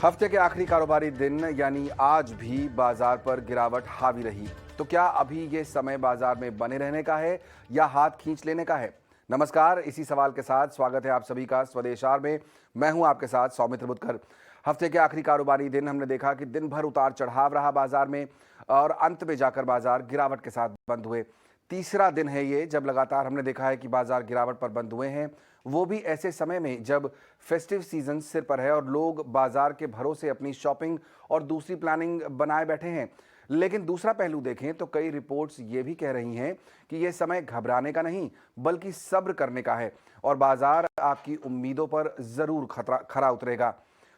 हफ्ते के आखिरी कारोबारी दिन यानी आज भी बाजार पर गिरावट हावी रही। तो क्या अभी ये समय बाजार में बने रहने का है या हाथ खींच लेने का है? नमस्कार, इसी सवाल के साथ स्वागत है आप सभी का स्वदेश आर में। मैं हूं आपके साथ सौमित्र बुतकर। हफ्ते के आखिरी कारोबारी दिन हमने देखा कि दिन भर उतार चढ़ाव रहा बाजार में और अंत में जाकर बाजार गिरावट के साथ बंद हुए। तीसरा दिन है ये जब लगातार हमने देखा है कि बाजार गिरावट पर बंद हुए हैं, वो भी ऐसे समय में जब फेस्टिव सीजन सिर पर है और लोग बाजार के भरोसे अपनी शॉपिंग और दूसरी प्लानिंग बनाए बैठे हैं। लेकिन दूसरा पहलू देखें तो कई रिपोर्ट्स ये भी कह रही हैं कि ये समय घबराने का नहीं बल्कि सब्र करने का है और बाजार आपकी उम्मीदों पर जरूर खरा उतरेगा।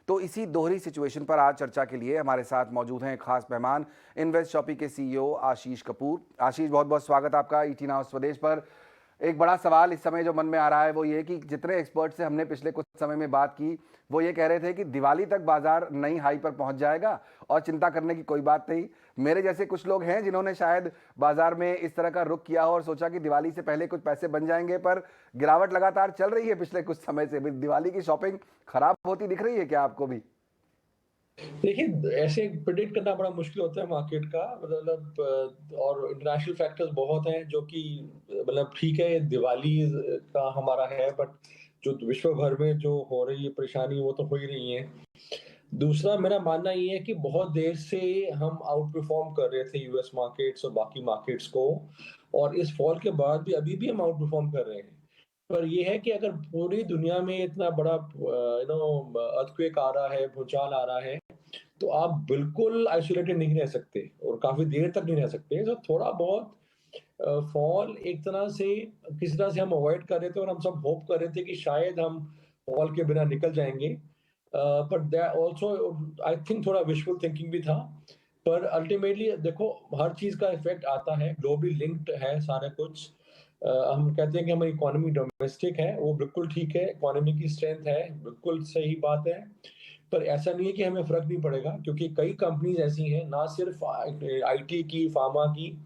तो इसी दोहरी सिचुएशन पर आज चर्चा के लिए हमारे साथ मौजूद हैं खास मेहमान, इन्वेस्ट शॉपी के सीईओ आशीष कपूर। आशीष, बहुत बहुत स्वागत आपका ईटी नाउ स्वदेश पर। एक बड़ा सवाल इस समय जो मन में आ रहा है वो ये कि जितने एक्सपर्ट से हमने पिछले कुछ समय में बात की, वो ये कह रहे थे कि दिवाली तक बाजार नई हाई पर पहुंच जाएगा और चिंता करने की कोई बात नहीं। मेरे जैसे कुछ लोग हैं जिन्होंने शायद बाजार में इस तरह का रुख किया हो और सोचा कि दिवाली से पहले कुछ पैसे बन जाएंगे, पर गिरावट लगातार चल रही है पिछले कुछ समय से। दिवाली की शॉपिंग खराब होती दिख रही है क्या आपको भी? देखिए, ऐसे प्रेडिक्ट करना बड़ा मुश्किल होता है मार्केट का। मतलब और इंटरनेशनल फैक्टर्स बहुत हैं जो कि मतलब ठीक है, दिवाली का हमारा है, बट जो विश्व भर में जो हो रही है परेशानी वो तो हो ही रही है। दूसरा मेरा मानना ये है कि बहुत देर से हम आउट परफॉर्म कर रहे थे यूएस मार्केट्स और बाकी मार्केट्स को, और इस फॉल के बाद भी अभी भी हम आउट परफॉर्म कर रहे हैं। पर ये है कि अगर पूरी दुनिया में इतना बड़ा अर्थक्वेक आ रहा है, भूचाल आ रहा है, तो आप बिल्कुल आइसोलेटेड नहीं रह सकते और काफ़ी देर तक नहीं रह सकते। तो थोड़ा बहुत फॉल एक तरह से किसी तरह से हम अवॉइड कर रहे थे और हम सब होप कर रहे थे कि शायद हम फॉल के बिना निकल जाएँगे। But that also I think थोड़ा विशफुल थिंकिंग भी था। पर अल्टीमेटली देखो, हर चीज़ का इफ़ेक्ट आता है, ग्लोबली लिंक्ड है सारा कुछ। हम कहते हैं कि हमारी इकोनॉमी डोमेस्टिक है, वो बिल्कुल ठीक है, इकोनॉमी की स्ट्रेंथ है, बिल्कुल सही बात है। पर ऐसा नहीं है कि हमें फ़र्क नहीं पड़ेगा, क्योंकि कई कंपनीज़ ऐसी हैं, ना सिर्फ़ आईटी की, फार्मा की,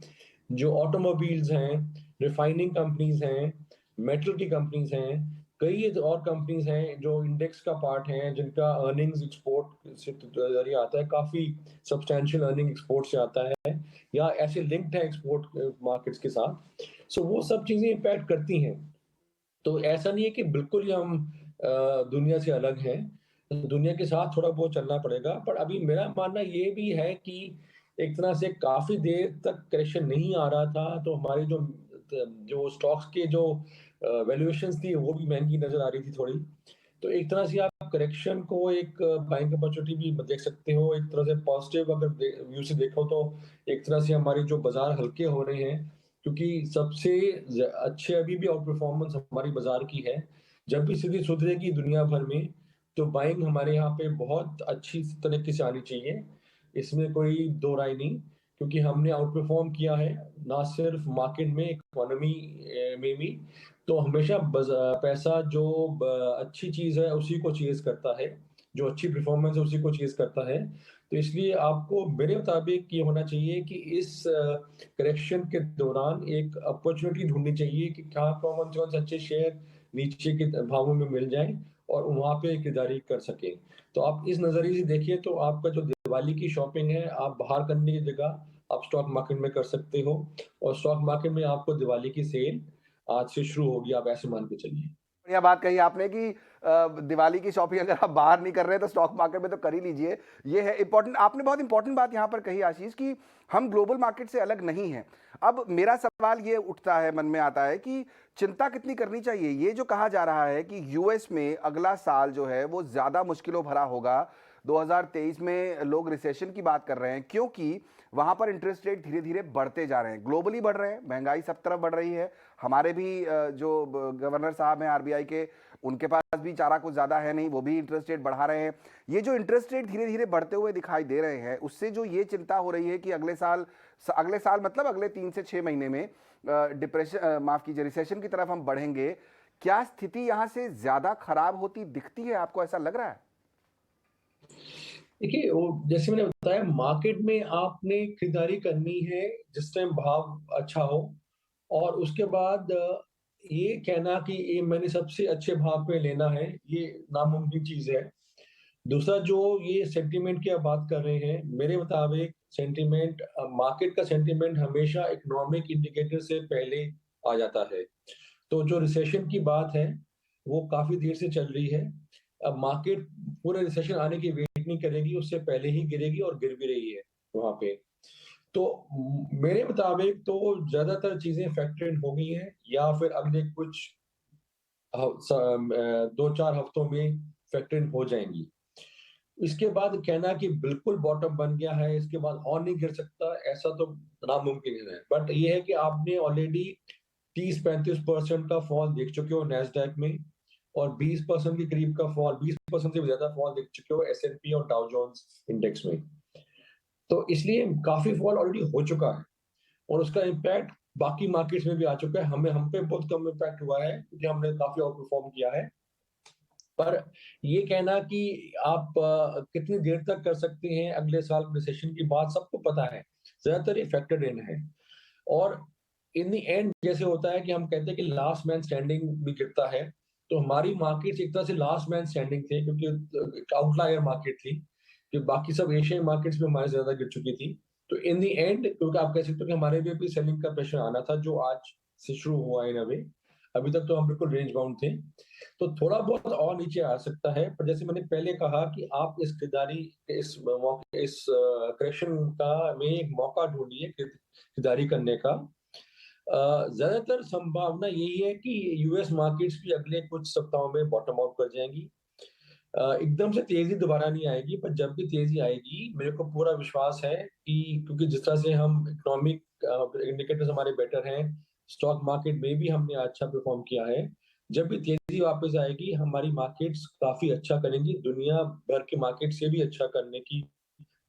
जो ऑटोमोबाइल्स हैं, रिफाइनिंग कंपनीज़ हैं, मेटल की कंपनीज़ हैं, कई और कंपनीज़ हैं जो इंडेक्स का पार्ट हैं, जिनका अर्निंग्स एक्सपोर्ट से ज़रिए आता है, काफ़ी सब्सटैंशियल अर्निंग एक्सपोर्ट से आता है, या ऐसे लिंक्ड है एक्सपोर्ट मार्केट्स के साथ। सो वो सब चीज़ें इम्पैक्ट करती हैं। तो ऐसा नहीं है कि बिल्कुल ही हम दुनिया से अलग हैं। दुनिया के साथ थोड़ा बहुत चलना पड़ेगा, पर अभी मेरा मानना ये भी है कि एक तरह से काफ़ी देर तक करेक्शन नहीं आ रहा था, तो हमारी जो स्टॉक्स के जो वैल्यूएशंस थी, वो भी महँगी नज़र आ रही थी थोड़ी। तो एक तरह से आप करेक्शन को एक बाइंग अपॉर्चुनिटी भी देख सकते हो। एक तरह से पॉजिटिव अगर व्यू से देखो, तो एक तरह से हमारे जो बाज़ार हल्के हो रहे हैं, क्योंकि सबसे अच्छे अभी भी आउट परफॉर्मेंस हमारी बाजार की है। जब भी स्थिति सुधरेगी दुनिया भर में, तो बाइंग हमारे यहाँ पे बहुत अच्छी तरीके से आनी चाहिए। इसमें कोई दो राय नहीं, क्योंकि हमने आउट परफॉर्म किया है, ना सिर्फ मार्केट में, इकोनॉमी में भी। तो हमेशा पैसा जो अच्छी चीज़ है उसी को चेज करता है, जो अच्छी परफॉर्मेंस है उसी को चेज करता है। तो इसलिए आपको मेरे मुताबिक ये होना चाहिए कि इस करेक्शन के दौरान एक अपॉर्चुनिटी ढूँढनी चाहिए कि कहाँ कौन-कौन से अच्छे शेयर नीचे के भावों में मिल जाएँ और वहाँ पे खरीदारी कर सकें। तो आप इस नज़रिए से देखिए, तो आपका जो दिवाली की शॉपिंग है, आप बाहर करने की जगह आप स्टॉक मार्केट में कर सकते हो, और स्टॉक मार्केट में आपको दिवाली की सेल आज से शुरू होगी, आप ऐसे मान के चलिए। बढ़िया बात कही आपने कि दिवाली की शॉपिंग अगर आप बाहर नहीं कर रहे हैं तो स्टॉक मार्केट में तो कर ही लीजिए। ये है इंपॉर्टेंट, आपने बहुत इंपॉर्टेंट बात यहाँ पर कही आशीष कि हम ग्लोबल मार्केट से अलग नहीं हैं। अब मेरा सवाल ये उठता है, मन में आता है कि चिंता कितनी करनी चाहिए? ये जो कहा जा रहा है कि यूएस में अगला साल जो है वो ज़्यादा मुश्किलों भरा होगा, 2023 में लोग रिसेशन की बात कर रहे हैं क्योंकि वहाँ पर इंटरेस्ट रेट धीरे धीरे बढ़ते जा रहे हैं, ग्लोबली बढ़ रहे हैं, महंगाई सब तरफ बढ़ रही है। हमारे भी जो गवर्नर साहब हैं आरबीआई के, उनके पास भी चारा कुछ ज़्यादा है नहीं, वो भी इंटरेस्ट रेट बढ़ा रहे हैं। ये जो इंटरेस्ट रेट धीरे धीरे बढ़ते हुए दिखाई दे रहे हैं, उससे जो ये चिंता हो रही है कि अगले साल मतलब अगले 3 से 6 महीने में डिप्रेशन, माफ कीजिए, रिसेशन की तरफ हम बढ़ेंगे। क्या स्थिति यहाँ से ज्यादा खराब होती दिखती है? आपको ऐसा लग रहा है? देखिए, वो जैसे मैंने बताया, मार्केट में आपने खरीदारी करनी है जिस टाइम भाव अच्छा हो, और उसके बाद ये कहना कि ये मैंने सबसे अच्छे भाव पे लेना है, ये नामुमकिन चीज़ है। दूसरा जो ये सेंटीमेंट की आप बात कर रहे हैं, मेरे मुताबिक सेंटीमेंट मार्केट का सेंटीमेंट हमेशा इकोनॉमिक इंडिकेटर से पहले आ जाता है। तो जो रिसेशन की बात है, वो काफ़ी देर से चल रही है। अब मार्केट पूरे रिसेशन आने की वेट नहीं करेगी, उससे पहले ही गिरेगी और गिर भी रही है वहाँ पे। तो मेरे मुताबिक तो ज़्यादातर चीज़ें फैक्टर इन हो गई हैं या फिर अगले कुछ 2-4 हफ्तों में फैक्टर इन हो जाएँगी। इसके बाद कहना कि बिल्कुल बॉटम बन गया है, इसके बाद और नहीं गिर सकता, ऐसा तो नामुमकिन है। बट ये है कि आपने ऑलरेडी 30-35% का फॉल देख चुके हो नैस्डैक में और 20% के करीब का फॉल, 20% से भी ज़्यादा फॉल देख चुके हो एस&पी और डाउ जोन्स इंडेक्स में। तो इसलिए काफ़ी फॉल ऑलरेडी हो चुका है और उसका इम्पैक्ट बाकी मार्केट्स में भी आ चुका है। हम पे बहुत कम इम्पैक्ट हुआ है क्योंकि हमने काफ़ी आउट परफॉर्म किया है। पर ये कहना कि आप कितनी देर तक कर सकते हैं अगले साल रिसेशन की बात सबको पता है। ज़्यादातर ये फैक्टर्ड इन है और इन द एंड जैसे होता है कि हम कहते हैं कि लास्ट मैन स्टैंडिंग भी गिरता है, तो हमारी मार्केट्स एक तरह से लास्ट मैन स्टैंडिंग थे क्योंकि एक आउटलायर मार्केट थी, कि बाकी सब एशियन मार्केट्स में हमारे ज़्यादा गिर चुकी थी। तो इन द एंड क्योंकि आप कह सकते हो कि हमारे भी सेलिंग का प्रेशर आना था जो आज से शुरू हुआ इन अ वे। अभी तक तो हम बिल्कुल रेंज बाउंड थे। तो थोड़ा बहुत और नीचे आ सकता है, पर जैसे मैंने पहले कहा कि आप इस खरीदारी इस करेक्शन का में एक मौका ढूँढिए खरीदारी करने का। ज़्यादातर संभावना यही है कि यूएस मार्केट्स भी अगले कुछ सप्ताहों में बॉटम आउट कर जाएँगी। एकदम से तेज़ी दोबारा नहीं आएगी, पर जब भी तेज़ी आएगी, मेरे को पूरा विश्वास है कि क्योंकि जिस तरह से हम इकोनॉमिक इंडिकेटर्स हमारे बेटर हैं, स्टॉक मार्केट में भी हमने अच्छा परफ़ॉर्म किया है। जब भी तेज़ी वापस आएगी, हमारी मार्केट्स काफ़ी अच्छा करेंगी, दुनिया भर की मार्केट से भी अच्छा करने की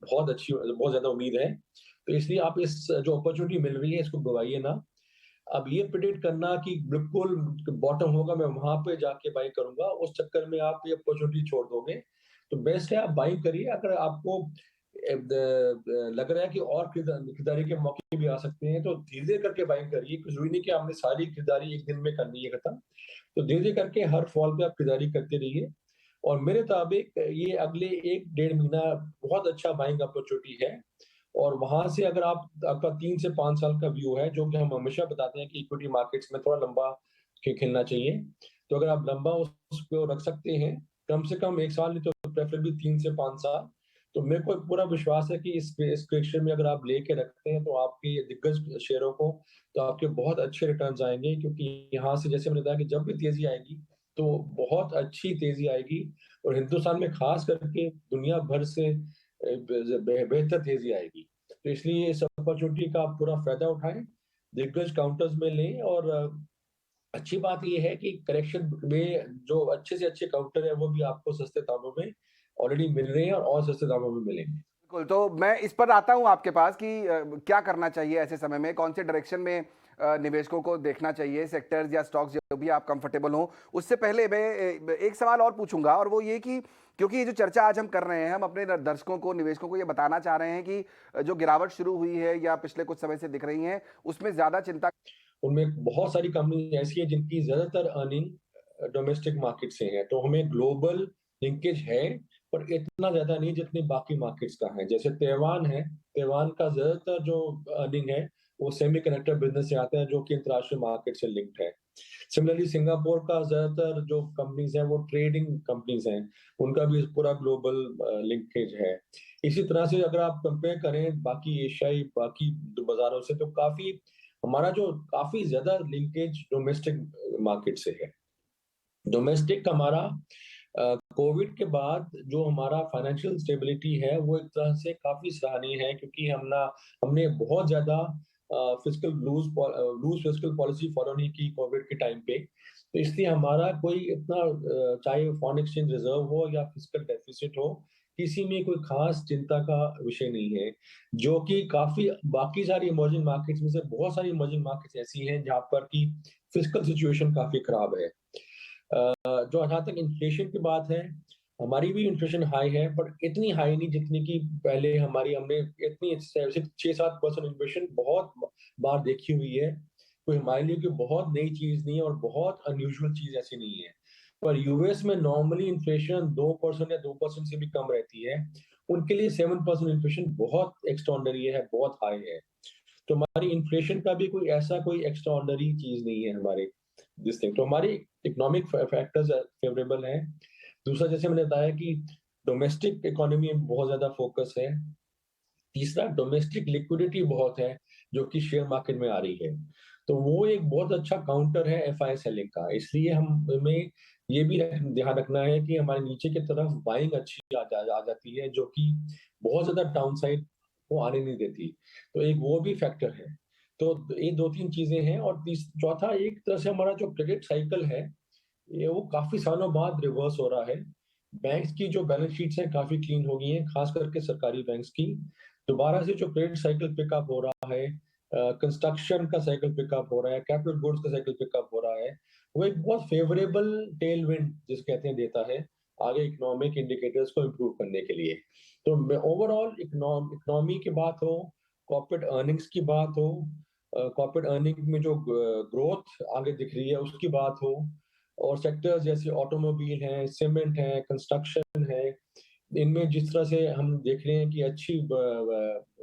बहुत ज़्यादा उम्मीद है। तो इसलिए आप इस जो अपॉर्च्युनिटी मिल रही है, इसको गँवाइए ना। अब ये प्रेडिक्ट करना कि बिल्कुल बॉटम होगा, मैं वहाँ पे जाके बाय करूँगा, उस चक्कर में आप ये अपॉर्च्युनिटी छोड़ दोगे। तो बेस्ट है आप बाय करिए, अगर आपको लग रहा है कि और खरीदारी के मौके भी आ सकते हैं, तो धीरे करके बाय करिए। कुछ ज़रूरी नहीं कि आपने सारी खरीदारी एक दिन में करनी है खत्म। तो धीरे करके हर फॉल पे आप खरीदारी करते रहिए और मेरे मुताबिक ये अगले 1 डेढ़ महीना बहुत अच्छा बाइंग अपॉर्च्युनिटी है। और वहाँ से अगर आपका 3 से 5 साल का व्यू है, जो कि हम हमेशा बताते हैं कि इक्विटी मार्केट्स में थोड़ा लंबा खेलना चाहिए। तो अगर आप लंबा उसको रख सकते हैं, कम से कम 1 साल नहीं तो प्रेफरेबली 3 से 5 साल, तो मेरे को पूरा विश्वास है कि इस करेक्शन में अगर आप लेके रखते हैं, तो आपके ये दिग्गज शेयरों को, तो आपके बहुत अच्छे रिटर्न्स आएँगे क्योंकि यहाँ से जैसे मैंने बताया कि जब भी तेज़ी आएगी, तो बहुत अच्छी तेज़ी आएगी और हिंदुस्तान में ख़ास करके दुनिया भर से बेहतर तेज़ी आएगी। तो इसलिए इस अपॉर्चुनिटी का आप पूरा फ़ायदा उठाएँ, दिग्गज काउंटर्स में लें और अच्छी बात ये है कि करेक्शन में जो अच्छे से अच्छे काउंटर हैं, वो भी आपको सस्ते दामों में ऑलरेडी मिल रहे हैं और सस्ते दामों में मिलेंगे। बिल्कुल, तो मैं इस पर आता हूँ आपके पास कि क्या करना चाहिए ऐसे समय में, कौन से डायरेक्शन में निवेशकों को देखना चाहिए, सेक्टर्स या स्टॉक्स जो भी आप कंफर्टेबल हों। उससे पहले मैं एक सवाल और पूछूंगा और वो ये कि क्योंकि ये जो चर्चा आज हम कर रहे हैं, हम अपने दर्शकों को, निवेशकों को ये बताना चाह रहे हैं कि जो गिरावट शुरू हुई है या पिछले कुछ समय से दिख रही हैं, उसमें ज़्यादा चिंता। उनमें बहुत सारी कंपनी ऐसी है जिनकी ज़्यादातर अर्निंग डोमेस्टिक मार्केट से है, तो हमें ग्लोबल लिंकेज है, पर इतना ज़्यादा नहीं जितनी बाकी मार्केट्स का है। जैसे ताइवान है, ताइवान का ज़्यादातर जो अर्निंग है, वो सेमीकंडक्टर बिज़नेस से आता है, जो कि अंतर्राष्ट्रीय मार्केट से लिंक्ड है। सिमिलरली सिंगापुर का ज़्यादातर जो कंपनीज़ हैं, वो ट्रेडिंग कंपनीज़ हैं, उनका भी पूरा ग्लोबल लिंकेज है। इसी तरह से अगर आप कंपेयर करें बाकी एशियाई बाकी बाज़ारों से, तो हमारा जो काफ़ी ज़्यादा लिंकेज डोमेस्टिक मार्केट से है। डोमेस्टिक हमारा कोविड के बाद जो हमारा फाइनेंशियल स्टेबिलिटी है, वो एक तरह से काफ़ी सराहनीय है क्योंकि हमने बहुत ज़्यादा लूज़ फिस्कल पॉलिसी फॉलो नहीं की कोविड के टाइम पे। तो इसलिए हमारा कोई इतना चाहे फॉरेन एक्सचेंज रिज़र्व हो या फिस्कल डेफिसिट हो, किसी में कोई ख़ास चिंता का विषय नहीं है। जो कि काफ़ी बाकी सारी इमर्जिंग मार्केट्स में से बहुत सारी इमर्जिंग मार्केट्स ऐसी हैं जहाँ पर कि फिस्कल सिचुएशन काफ़ी ख़राब है। जो जहाँ तक इन्फ्लेशन की बात है, हमारी भी इन्फ्लेशन हाई है, बट इतनी हाई नहीं जितनी कि पहले हमने इतनी 6-7% इन्फ्लेशन बहुत बार देखी हुई है। कोई हमारे लिए कोई बहुत नई चीज़ नहीं है और बहुत अनयूजुअल चीज़ ऐसी नहीं है। पर यूएस में नॉर्मली इन्फ्लेशन 2% या 2% से भी कम रहती है। उनके लिए 7% इन्फ्लेशन बहुत एक्स्ट्राऑर्डिनरी है, बहुत हाई है। तो हमारी इन्फ्लेशन का भी कोई ऐसा कोई एक्स्ट्राऑर्डिनरी चीज़ नहीं है हमारे दिस थिंग। तो हमारी इकोनॉमिक फैक्टर्स फेवरेबल हैं। दूसरा जैसे मैंने बताया कि डोमेस्टिक इकोनॉमी में बहुत ज़्यादा फोकस है। तीसरा डोमेस्टिक लिक्विडिटी बहुत है, जो कि शेयर मार्केट में आ रही है। तो वो एक बहुत अच्छा काउंटर है एफआई सेलिंग का। इसलिए हमें ये भी ध्यान रखना है कि हमारे नीचे की तरफ बाइंग अच्छी आ जाती है, जो कि बहुत ज़्यादा डाउनसाइड को आने नहीं देती। तो एक वो भी फैक्टर है। तो ये 2-3 चीज़ें हैं और चौथा एक तरह से हमारा जो क्रेडिट साइकिल है, ये वो काफ़ी सालों बाद रिवर्स हो रहा है। बैंक्स की जो बैलेंस शीट्स हैं काफ़ी क्लीन हो गई हैं, खास करके सरकारी बैंक्स की। दोबारा से जो क्रेडिट साइकिल पिकअप हो रहा है, कंस्ट्रक्शन का साइकिल पिकअप हो रहा है, कैपिटल गुड्स का साइकिल पिकअप हो रहा है, वो एक बहुत फेवरेबल टेलविंड जिसे कहते हैं देता है, आगे इकोनॉमिक इंडिकेटर्स को इम्प्रूव करने के लिए। तो ओवरऑल इकोनॉमी की बात हो, कॉर्पोरेट अर्निंग्स की बात हो, कॉर्पोरेट अर्निंग में जो ग्रोथ आगे दिख रही है उसकी बात हो, और सेक्टर्स जैसे ऑटोमोबाइल है, सीमेंट है, कंस्ट्रक्शन है, इनमें जिस तरह से हम देख रहे हैं कि अच्छी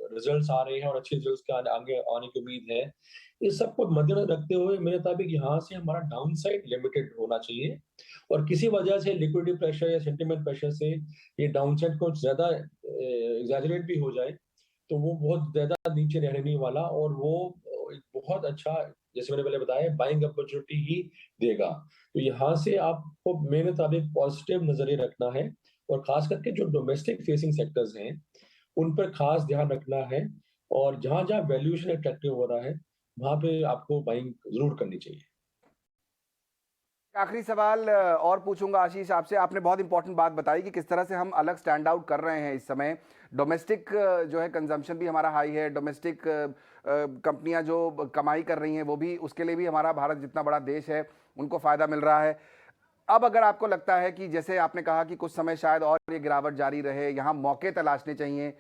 रिजल्ट्स आ रहे हैं और अच्छे रिजल्ट्स के आगे आने की उम्मीद है। इस सबको मद्देनजर रखते हुए मेरे मुताबिक यहाँ से हमारा डाउन साइड लिमिटेड होना चाहिए, और किसी वजह से लिक्विडिटी प्रेशर या सेंटिमेंट प्रेशर से ये डाउन साइड कुछ ज्यादा एग्जैजरेट भी हो जाए, तो वो बहुत ज्यादा नीचे रहने नहीं वाला, और वो एक बहुत अच्छा, जैसे मैंने पहले बताया, बाइंग अपॉर्चुनिटी ही देगा। तो यहाँ से आपको मेरे मुताबिक पॉजिटिव नजरिए रखना है, और खास करके जो डोमेस्टिक फेसिंग सेक्टर्स हैं उन पर खास ध्यान रखना है, और जहां जहां वैल्यूएशन अट्रैक्टिव हो रहा है वहां पे आपको बाइंग जरूर करनी चाहिए। आखिरी सवाल और पूछूंगा आशीष आपसे। आपने बहुत इंपॉर्टेंट बात बताई कि किस तरह से हम अलग स्टैंड आउट कर रहे हैं इस समय। डोमेस्टिक जो है कंजम्पशन भी हमारा हाई है, डोमेस्टिक कंपनियां जो कमाई कर रही हैं वो भी, उसके लिए भी हमारा भारत जितना बड़ा देश है उनको फ़ायदा मिल रहा है। अब अगर आपको लगता है कि जैसे आपने कहा कि कुछ समय शायद और ये गिरावट जारी रहे, यहाँ मौके तलाशने चाहिए,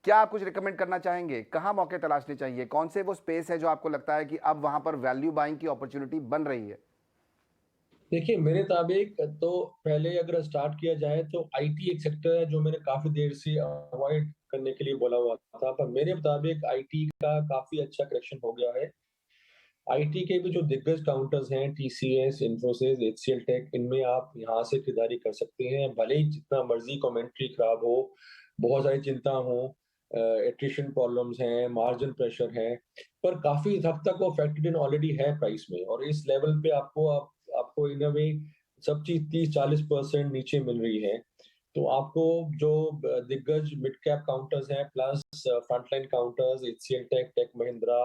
क्या आप कुछ रिकमेंड करना चाहेंगे? कहाँ मौके तलाशने चाहिए? कौन से वो स्पेस है जो आपको लगता है कि अब वहाँ पर वैल्यू बाइंग की अपॉर्चुनिटी बन रही है? देखिए मेरे मुताबिक तो पहले अगर स्टार्ट किया जाए तो आईटी एक सेक्टर है जो मैंने काफी देर से अवॉइड करने के लिए बोला हुआ था, पर मेरे मुताबिक आईटी का काफी अच्छा करेक्शन हो गया है। आईटी के भी जो दिग्गज काउंटर्स हैं, टीसीएस, इन्फोसिस, एचसीएल टेक, इनमें आप यहाँ से खरीदारी कर सकते हैं, भले ही जितना मर्जी कमेंट्री खराब हो, बहुत सारी चिंता हो, एट्रिशन प्रॉब्लम्स हैं, मार्जिन प्रेशर है, पर काफी हद तक वो फैक्टर्ड इन ऑलरेडी है प्राइस में, और इस लेवल पे आपको इन अ वे सब चीज 30-40% नीचे मिल रही है। तो आपको जो दिग्गज मिड कैप काउंटर्स हैं plus frontline counters, HCL tech, tech Mahindra,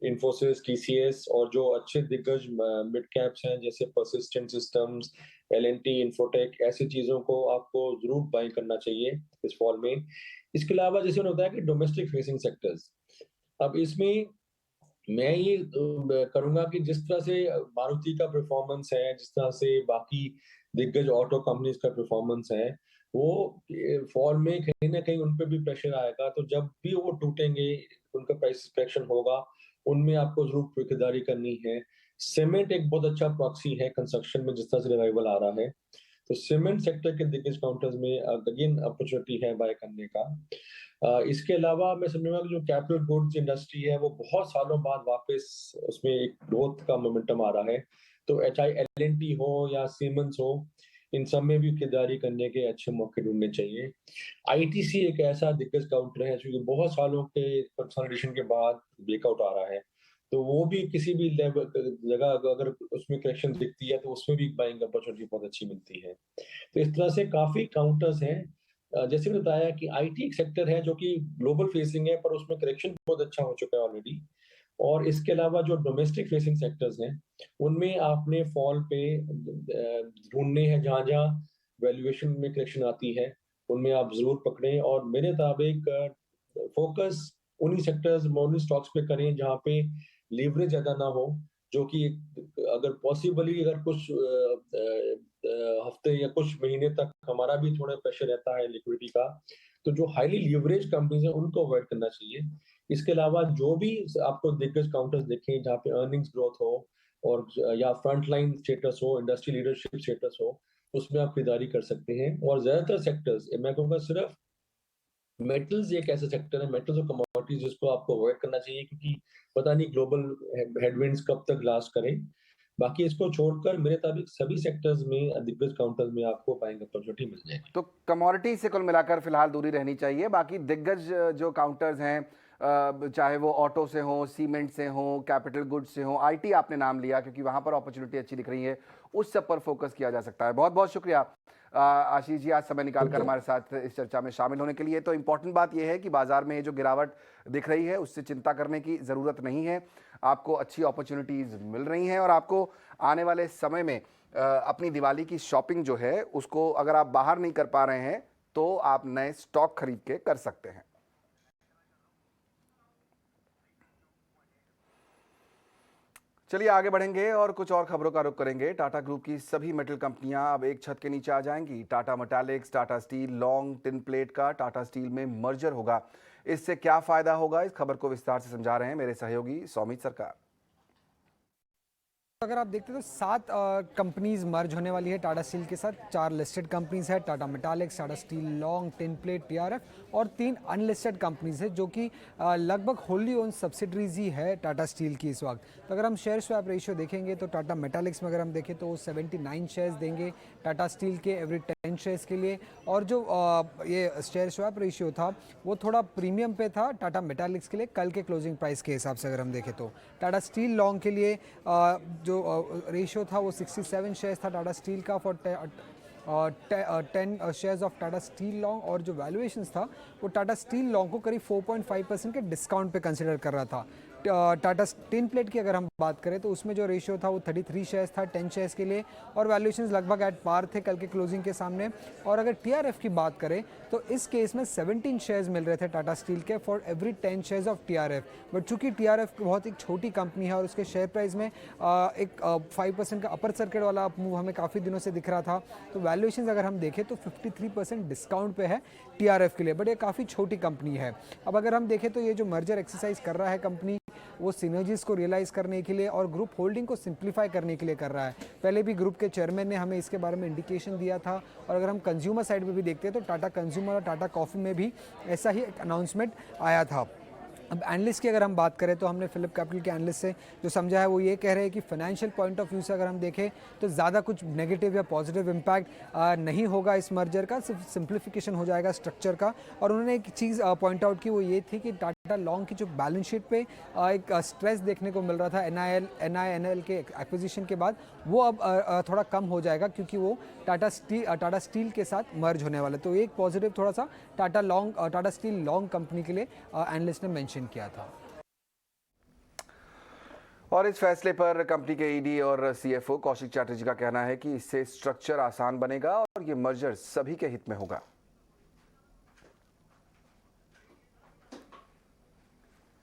Infosys, TCS, और जो अच्छे दिग्गज मिड कैप्स हैं जैसे परसिस्टेंट सिस्टम्स, एलएनटी, इन्फोटेक, ऐसी चीजों को आपको जरूर बाय करना चाहिए इस फॉल में। इसके अलावा जैसे उन्होंने बताया कि डोमेस्टिक फेसिंग सेक्टर्स, अब इसमें मैं ये करूंगा कि जिस तरह से मारुति का परफॉर्मेंस है, जिस तरह से बाकी दिग्गज ऑटो कंपनीज का परफॉर्मेंस है, वो फॉल में कहीं ना कहीं उन पे भी प्रेशर आएगा। तो जब भी वो टूटेंगे, उनका प्राइस करेक्शन होगा, उनमें आपको जरूर खरीदारी करनी है। सीमेंट एक बहुत अच्छा प्रॉक्सी है कंस्ट्रक्शन में, जिस तरह से रिवाइवल आ रहा है, तो सीमेंट सेक्टर के दिग्गज काउंटर्स में अगेन अपॉर्चुनिटी है बाय करने का। इसके अलावा मैं समझूंगा कि जो कैपिटल गुड्स इंडस्ट्री है वो बहुत सालों बाद वापस उसमें एक ग्रोथ का मोमेंटम आ रहा है, तो चाहे एलएनटी हो या सीमेंस हो, इन सब में भी खरीदारी करने के अच्छे मौके ढूंढने चाहिए। आईटीसी एक ऐसा दिग्गज काउंटर है जो बहुत सालों के कंसोलिडेशन के बाद ब्रेकआउट आ रहा है, तो वो भी किसी भी लेवल जगह अगर उसमें करेक्शन दिखती है तो उसमें भी बाइंग अपॉर्चुनिटी बहुत अच्छी मिलती है। तो इस तरह से काफी काउंटर्स हैं। जैसे मैंने बताया कि आईटी एक सेक्टर है जो कि ग्लोबल फेसिंग है, पर उसमें करेक्शन बहुत अच्छा हो चुका है ऑलरेडी। और इसके अलावा जो डोमेस्टिक फेसिंग सेक्टर्स हैं उनमें आपने फॉल पे ढूंढने हैं, जहां जहां वैल्यूएशन में करेक्शन आती है उनमें आप जरूर पकड़ें, और मेरे मुताबिक फोकस उन्हीं सेक्टर्स, उन्हीं स्टॉक्स पे करें जहां पे लीवरेज ज्यादा ना हो, जो कि अगर पॉसिबली अगर कुछ हफ्ते या कुछ महीने तक हमारा भी थोड़ा प्रेशर रहता है लिक्विडिटी का, तो जो हाईली लीवरेज कंपनीज है उनको अवॉइड करना चाहिए। इसके अलावा जो भी आपको दिग्गज काउंटर्स देखें जहाँ पे अर्निंग्स ग्रोथ हो, और या फ्रंट लाइन स्टेटस हो, इंडस्ट्री लीडरशिप स्टेटस हो, उसमें आप खरीदारी कर सकते हैं। और ज़्यादातर सेक्टर्स, मैं कहूँगा सिर्फ मेटल्स एक ऐसा सेक्टर है, मेटल्स और कमोडिटीज, जिसको आपको अवॉइड करना चाहिए, क्योंकि पता नहीं ग्लोबल हेडविंड्स कब तक लास्ट करें। बाकी इसको छोड़कर मेरे मुताबिक सभी सेक्टर्स में दिग्गज काउंटर्स में आपको बाइंग अपॉर्चुनिटी मिल जाएगी। तो कमोडिटी से कुल मिलाकर फिलहाल दूरी रहनी चाहिए। बाकी दिग्गज जो काउंटर्स हैं, चाहे वो ऑटो से हो, सीमेंट से हो, कैपिटल गुड्स से हो, आईटी आपने नाम लिया क्योंकि वहां पर अपॉर्चुनिटी अच्छी दिख रही है, उस सब पर फोकस किया जा सकता है। बहुत बहुत शुक्रिया आशीष जी, आज समय निकालकर हमारे साथ इस चर्चा में शामिल होने के लिए। तो इंपॉर्टेंट बात यह है कि बाजार में ये जो गिरावट दिख रही है उससे चिंता करने की ज़रूरत नहीं है। आपको अच्छी अपॉर्चुनिटीज़ मिल रही हैं और आपको आने वाले समय में अपनी दिवाली की शॉपिंग जो है उसको अगर आप बाहर नहीं कर पा रहे हैं तो आप नए स्टॉक खरीद के कर सकते हैं। चलिए आगे बढ़ेंगे और कुछ और खबरों का रुख करेंगे। टाटा ग्रुप की सभी मेटल कंपनियां अब एक छत के नीचे आ जाएंगी। Tata Metaliks, Tata Steel, Long Tin Plate का टाटा स्टील में मर्जर होगा। इससे क्या फायदा होगा, इस खबर को विस्तार से समझा रहे हैं मेरे सहयोगी सौमित सरकार। अगर आप देखते हैं तो 7 कंपनीज मर्ज होने वाली है टाटा स्टील के साथ। 4 लिस्टेड कंपनीज है, Tata Metaliks, Tata Steel, Long, Tin Plate, TRF, और 3 अनलिस्टेड कंपनीज है जो कि लगभग होली ओन सब्सिडरीज ही है टाटा स्टील की इस वक्त। तो अगर हम शेयर स्वैप रेशियो देखेंगे तो टाटा मेटालिक्स में अगर हम देखें तो 79 शेयर्स देंगे टाटा स्टील के एवरी 10 शेयर्स के लिए। और जो ये शेयर स्वैप रेशियो था वो थोड़ा प्रीमियम पे था टाटा मेटालिक्स के लिए कल के क्लोजिंग प्राइस के हिसाब से अगर हम देखें तो। टाटा स्टील लॉन्ग के लिए जो रेशियो था वो 67 शेयर्स था टाटा स्टील का for 10 shares of Tata Steel long, और जो वैल्यूएशंस था वो टाटा स्टील लॉन्ग को करीब 4.5% के डिस्काउंट पे कंसिडर कर रहा था। टाटा टिन प्लेट की अगर हम बात करें तो उसमें जो रेशियो था वो 33 शेयर्स था 10 शेयर्स के लिए, और वैल्यूएशंस लगभग एट पार थे कल के क्लोजिंग के सामने। और अगर टीआरएफ की बात करें तो इस केस में 17 शेयर्स मिल रहे थे टाटा स्टील के for every 10 shares of TRF. But चूंकि टीआरएफ बहुत एक छोटी कंपनी है और उसके शेयर प्राइस में एक 5% का अपर सर्किट वाला मूव हमें काफ़ी दिनों से दिख रहा था, तो वैल्यूएशंस अगर हम देखें तो 53% डिस्काउंट पे है टीआरएफ के लिए, बट ये काफ़ी छोटी कंपनी है। अब अगर हम देखें तो ये जो मर्जर एक्सरसाइज कर रहा है कंपनी, वो सिनर्जीज को रियलाइज करने के लिए और ग्रुप होल्डिंग को सिंप्लीफाई करने के लिए कर रहा है। पहले भी ग्रुप के चेयरमैन ने हमें इसके बारे में इंडिकेशन दिया था। और अगर हम कंज्यूमर साइड में भी देखते हैं तो टाटा कंज्यूमर और टाटा कॉफ़ी में भी ऐसा ही एक अनाउंसमेंट आया था। अब एनालिस्ट की अगर हम बात करें तो हमने फिलिप कैपिटल के एनालिस्ट से जो समझा है वो ये कह रहे हैं कि फाइनेंशियल पॉइंट ऑफ व्यू से अगर हम देखें तो ज़्यादा कुछ नेगेटिव या पॉजिटिव इम्पैक्ट नहीं होगा इस मर्जर का, सिर्फ सिंप्लीफिकेशन हो जाएगा स्ट्रक्चर का। और उन्होंने एक चीज़ पॉइंट आउट की, वो ये थी कि टाटा लॉन्ग की जो बैलेंस शीट पे एक स्ट्रेस देखने को मिल रहा था NINL के एक्विजिशन के बाद, वो अब थोड़ा कम हो जाएगा क्योंकि वो टाटा स्टील के साथ मर्ज होने वाला है। तो एक पॉजिटिव थोड़ा सा टाटा स्टील लॉन्ग कंपनी के लिए एनालिस्ट ने मेंशन किया था। और इस फैसले पर कंपनी के ईडी और सीएफओ कौशिक चैटर्जी का कहना है कि इससे स्ट्रक्चर आसान बनेगा और ये मर्जर सभी के हित में होगा।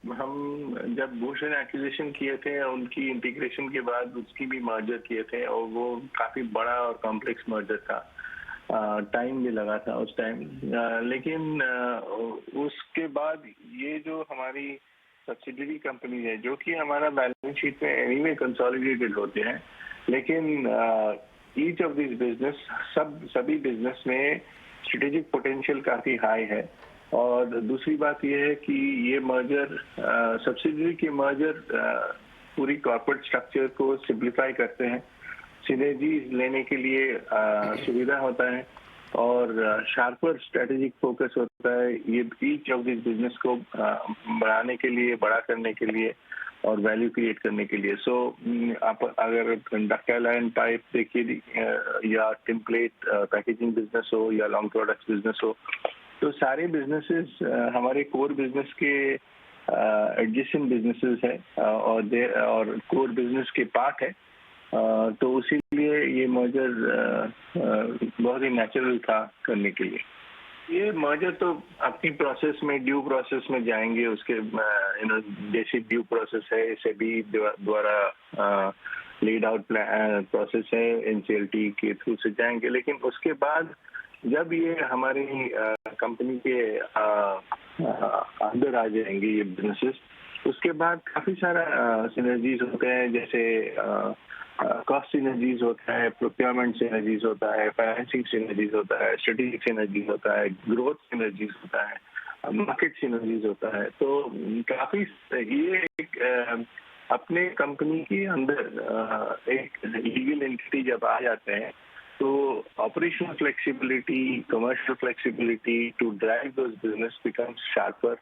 हम जब भूषण एक्विजिशन किए थे उनकी इंटीग्रेशन के बाद उसकी भी मर्जर किए थे और वो काफी बड़ा और कॉम्प्लेक्स मर्जर था, टाइम भी लगा था उस टाइम, लेकिन उसके बाद ये जो हमारी सब्सिडरी कंपनी है जो कि हमारा बैलेंस शीट में एनीवे कंसोलिडेटेड होते हैं, लेकिन ईच ऑफ दिस बिजनेस सभी बिजनेस में स्ट्रेटेजिक पोटेंशियल काफी हाई है। और दूसरी बात यह है कि ये मर्जर सब्सिडरी के मर्जर पूरी कॉर्पोरेट स्ट्रक्चर को सिंप्लीफाई करते हैं, सिनर्जीज लेने के लिए सुविधा होता है और शार्पर स्ट्रेटेजिक फोकस होता है ये ईच ऑफ दिस बिजनेस को बढ़ाने के लिए, बड़ा करने के लिए और वैल्यू क्रिएट करने के लिए। सो आप अगर डक्टाइल आयरन पाइप देखिए या टेम्पलेट पैकेजिंग बिजनेस हो या लॉन्ग प्रोडक्ट्स बिजनेस हो, तो सारे बिजनेसेस हमारे कोर बिजनेस के एडजेसेंट बिजनेसेस है और कोर बिजनेस के पार्ट है, तो इसीलिए ये मर्जर बहुत ही नेचुरल था करने के लिए। ये मर्जर तो अपनी प्रोसेस में ड्यू प्रोसेस में जाएंगे, उसके जैसे ड्यू प्रोसेस है सेबी द्वारा लेड आउट प्रोसेस है, एनसीएलटी के थ्रू से जाएंगे, लेकिन उसके बाद जब ये हमारी कंपनी के अंदर आ जाएंगे ये बिजनेसेस, उसके बाद काफी सारा सिनर्जीज होते हैं, जैसे कॉस्ट सिनर्जीज होता है, प्रोक्योरमेंट सिनर्जीज होता है, फाइनेंसिंग सिनर्जीज होता है, स्ट्रेटेजिक सिनर्जीज होता है, ग्रोथ सिनर्जीज होता है, मार्केट सिनर्जीज होता है। तो काफी ये एक अपने कंपनी के अंदर एक लीगल एंटिटी जब आ जाते हैं तो operational flexibility, commercial flexibility to drive those business becomes sharper,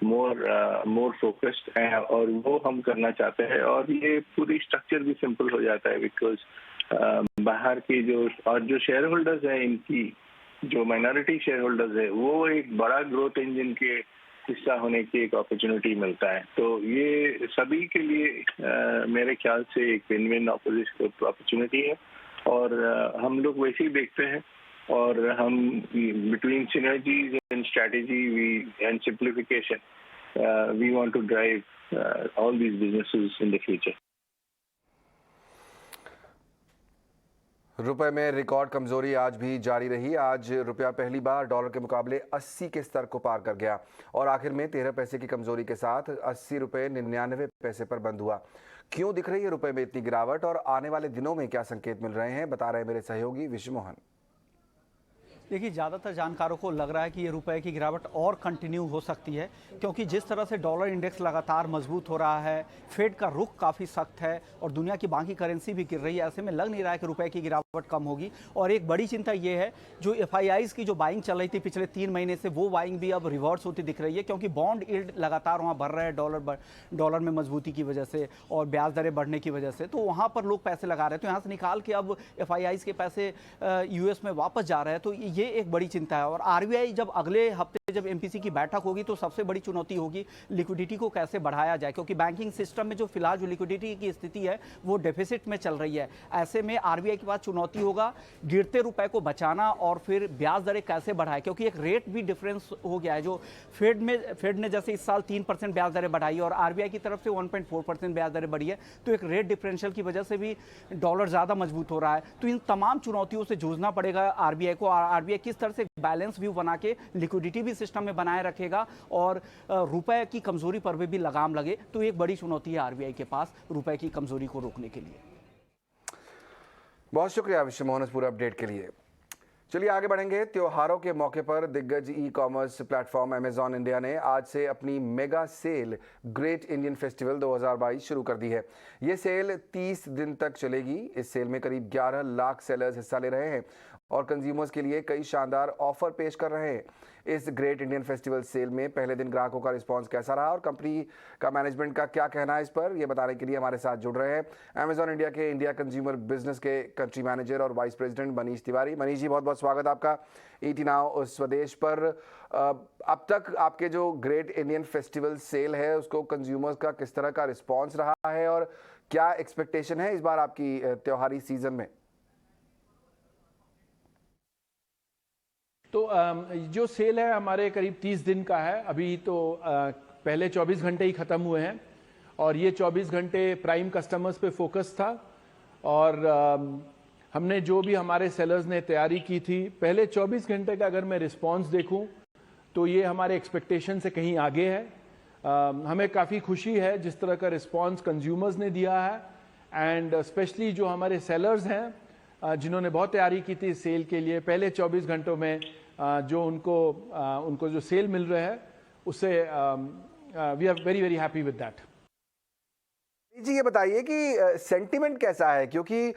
more focused, और वो हम करना चाहते हैं। और ये पूरी स्ट्रक्चर भी सिंपल हो जाता है, बिकॉज बाहर के जो शेयर होल्डर्स हैं, इनकी जो माइनॉरिटी शेयर होल्डर्स है, वो एक बड़ा ग्रोथ इंजन के हिस्सा होने की एक अपॉर्चुनिटी मिलता है। तो ये सभी के लिए मेरे ख्याल से एक विन विन अपॉर्चुनिटी है, और हम लोग वैसे ही देखते हैं। और हम between synergies and strategy and simplification we want to drive all these businesses in the future. रुपए में रिकॉर्ड कमजोरी आज भी जारी रही। आज रुपया पहली बार डॉलर के मुकाबले 80 के स्तर को पार कर गया और आखिर में 13 पैसे की कमजोरी के साथ 80 रुपये 99 पैसे पर बंद हुआ। क्यों दिख रही है रुपए में इतनी गिरावट और आने वाले दिनों में क्या संकेत मिल रहे हैं, बता रहे हैं मेरे सहयोगी विश्व मोहन। देखिए, ज़्यादातर जानकारों को लग रहा है कि ये रुपए की गिरावट और कंटिन्यू हो सकती है, क्योंकि जिस तरह से डॉलर इंडेक्स लगातार मजबूत हो रहा है, फेड का रुख काफ़ी सख्त है और दुनिया की बाकी करेंसी भी गिर रही है। ऐसे में लग नहीं रहा है कि रुपए की गिरावट कम होगी। और एक बड़ी चिंता ये है, जो FIIs की जो बाइंग चल रही थी पिछले 3 महीने से, वो बाइंग भी अब रिवर्स होती दिख रही है, क्योंकि बॉन्ड यील्ड लगातार वहाँ बढ़ रहा है डॉलर में मजबूती की वजह से और ब्याज दरें बढ़ने की वजह से। तो वहाँ पर लोग पैसे लगा रहे हैं, तो यहाँ से निकाल के अब FIIs के पैसे US में वापस जा रहे हैं। तो ये एक बड़ी चिंता है। और RBI जब अगले हफ्ते जब MPC की बैठक होगी तो सबसे बड़ी चुनौती होगी लिक्विडिटी को कैसे बढ़ाया जाए, क्योंकि बैंकिंग सिस्टम में जो फिलहाल जो लिक्विडिटी की स्थिति है वो डेफिसिट में चल रही है। ऐसे में RBI के पास चुनौती होगा गिरते रुपए को बचाना और फिर ब्याज दरें कैसे बढ़ाए, क्योंकि एक रेट भी डिफरेंस हो गया है। जो फेड ने जैसे इस साल 3% ब्याज दरें बढ़ाई और RBI की तरफ से 1.4% ब्याज दरें बढ़ी है, तो एक रेट डिफरेंशियल की वजह से भी डॉलर ज़्यादा मजबूत हो रहा है। तो इन तमाम चुनौतियों से जूझना पड़ेगा RBI को। RBI किस तरह से बैलेंस व्यू बना के लिक्विडिटी भी सिस्टम में बनाए रखेगा और रुपए की कमजोरी पर भी लगाम लगे, तो एक बड़ी चुनौती है RBI के पास रुपए की कमजोरी को रोकने के लिए। बहुत शुक्रिया विश्व मोहन इस पूरे अपडेट के लिए। चलिए आगे बढ़ेंगे। त्योहारों के मौके पर दिग्गज ई-कॉमर्स प्लेटफॉर्म अमेजॉन इंडिया ने आज से अपनी mega sale great Indian festival 2022 शुरू कर दी है। ये सेल 30 दिन तक चलेगी। इस सेल में करीब 11 लाख सेलर्स हिस्सा ले रहे हैं और कंज्यूमर्स के लिए कई शानदार ऑफर पेश कर रहे हैं। इस ग्रेट इंडियन फेस्टिवल सेल में पहले दिन ग्राहकों का रिस्पांस कैसा रहा और कंपनी का मैनेजमेंट का क्या कहना है, इस पर ये बताने के लिए हमारे साथ जुड़ रहे हैं अमेजॉन इंडिया के इंडिया कंज्यूमर बिजनेस के कंट्री मैनेजर और वाइस प्रेसिडेंट मनीष तिवारी। मनीष जी, बहुत बहुत स्वागत आपका ET नाउ स्वदेश पर। अब तक आपके जो ग्रेट इंडियन फेस्टिवल सेल है उसको कंज्यूमर्स का किस तरह का रिस्पॉन्स रहा है और क्या एक्सपेक्टेशन है इस बार आपकी त्योहारी सीजन में? तो जो सेल है हमारे करीब 30 दिन का है। अभी तो पहले 24 घंटे ही ख़त्म हुए हैं और ये 24 घंटे प्राइम कस्टमर्स पे फोकस था। और हमने जो भी हमारे सेलर्स ने तैयारी की थी, पहले 24 घंटे का अगर मैं रिस्पांस देखूं तो ये हमारे एक्सपेक्टेशन से कहीं आगे है। हमें काफ़ी खुशी है जिस तरह का रिस्पांस कंज्यूमर्स ने दिया है, एंड स्पेशली जो हमारे सेलर्स हैं जिन्होंने बहुत तैयारी की थी सेल के लिए। पहले 24 घंटों में जो उनको जो सेल मिल रहा है उससे we are very very happy with that. जी, ये बताइए कि सेंटिमेंट कैसा है, क्योंकि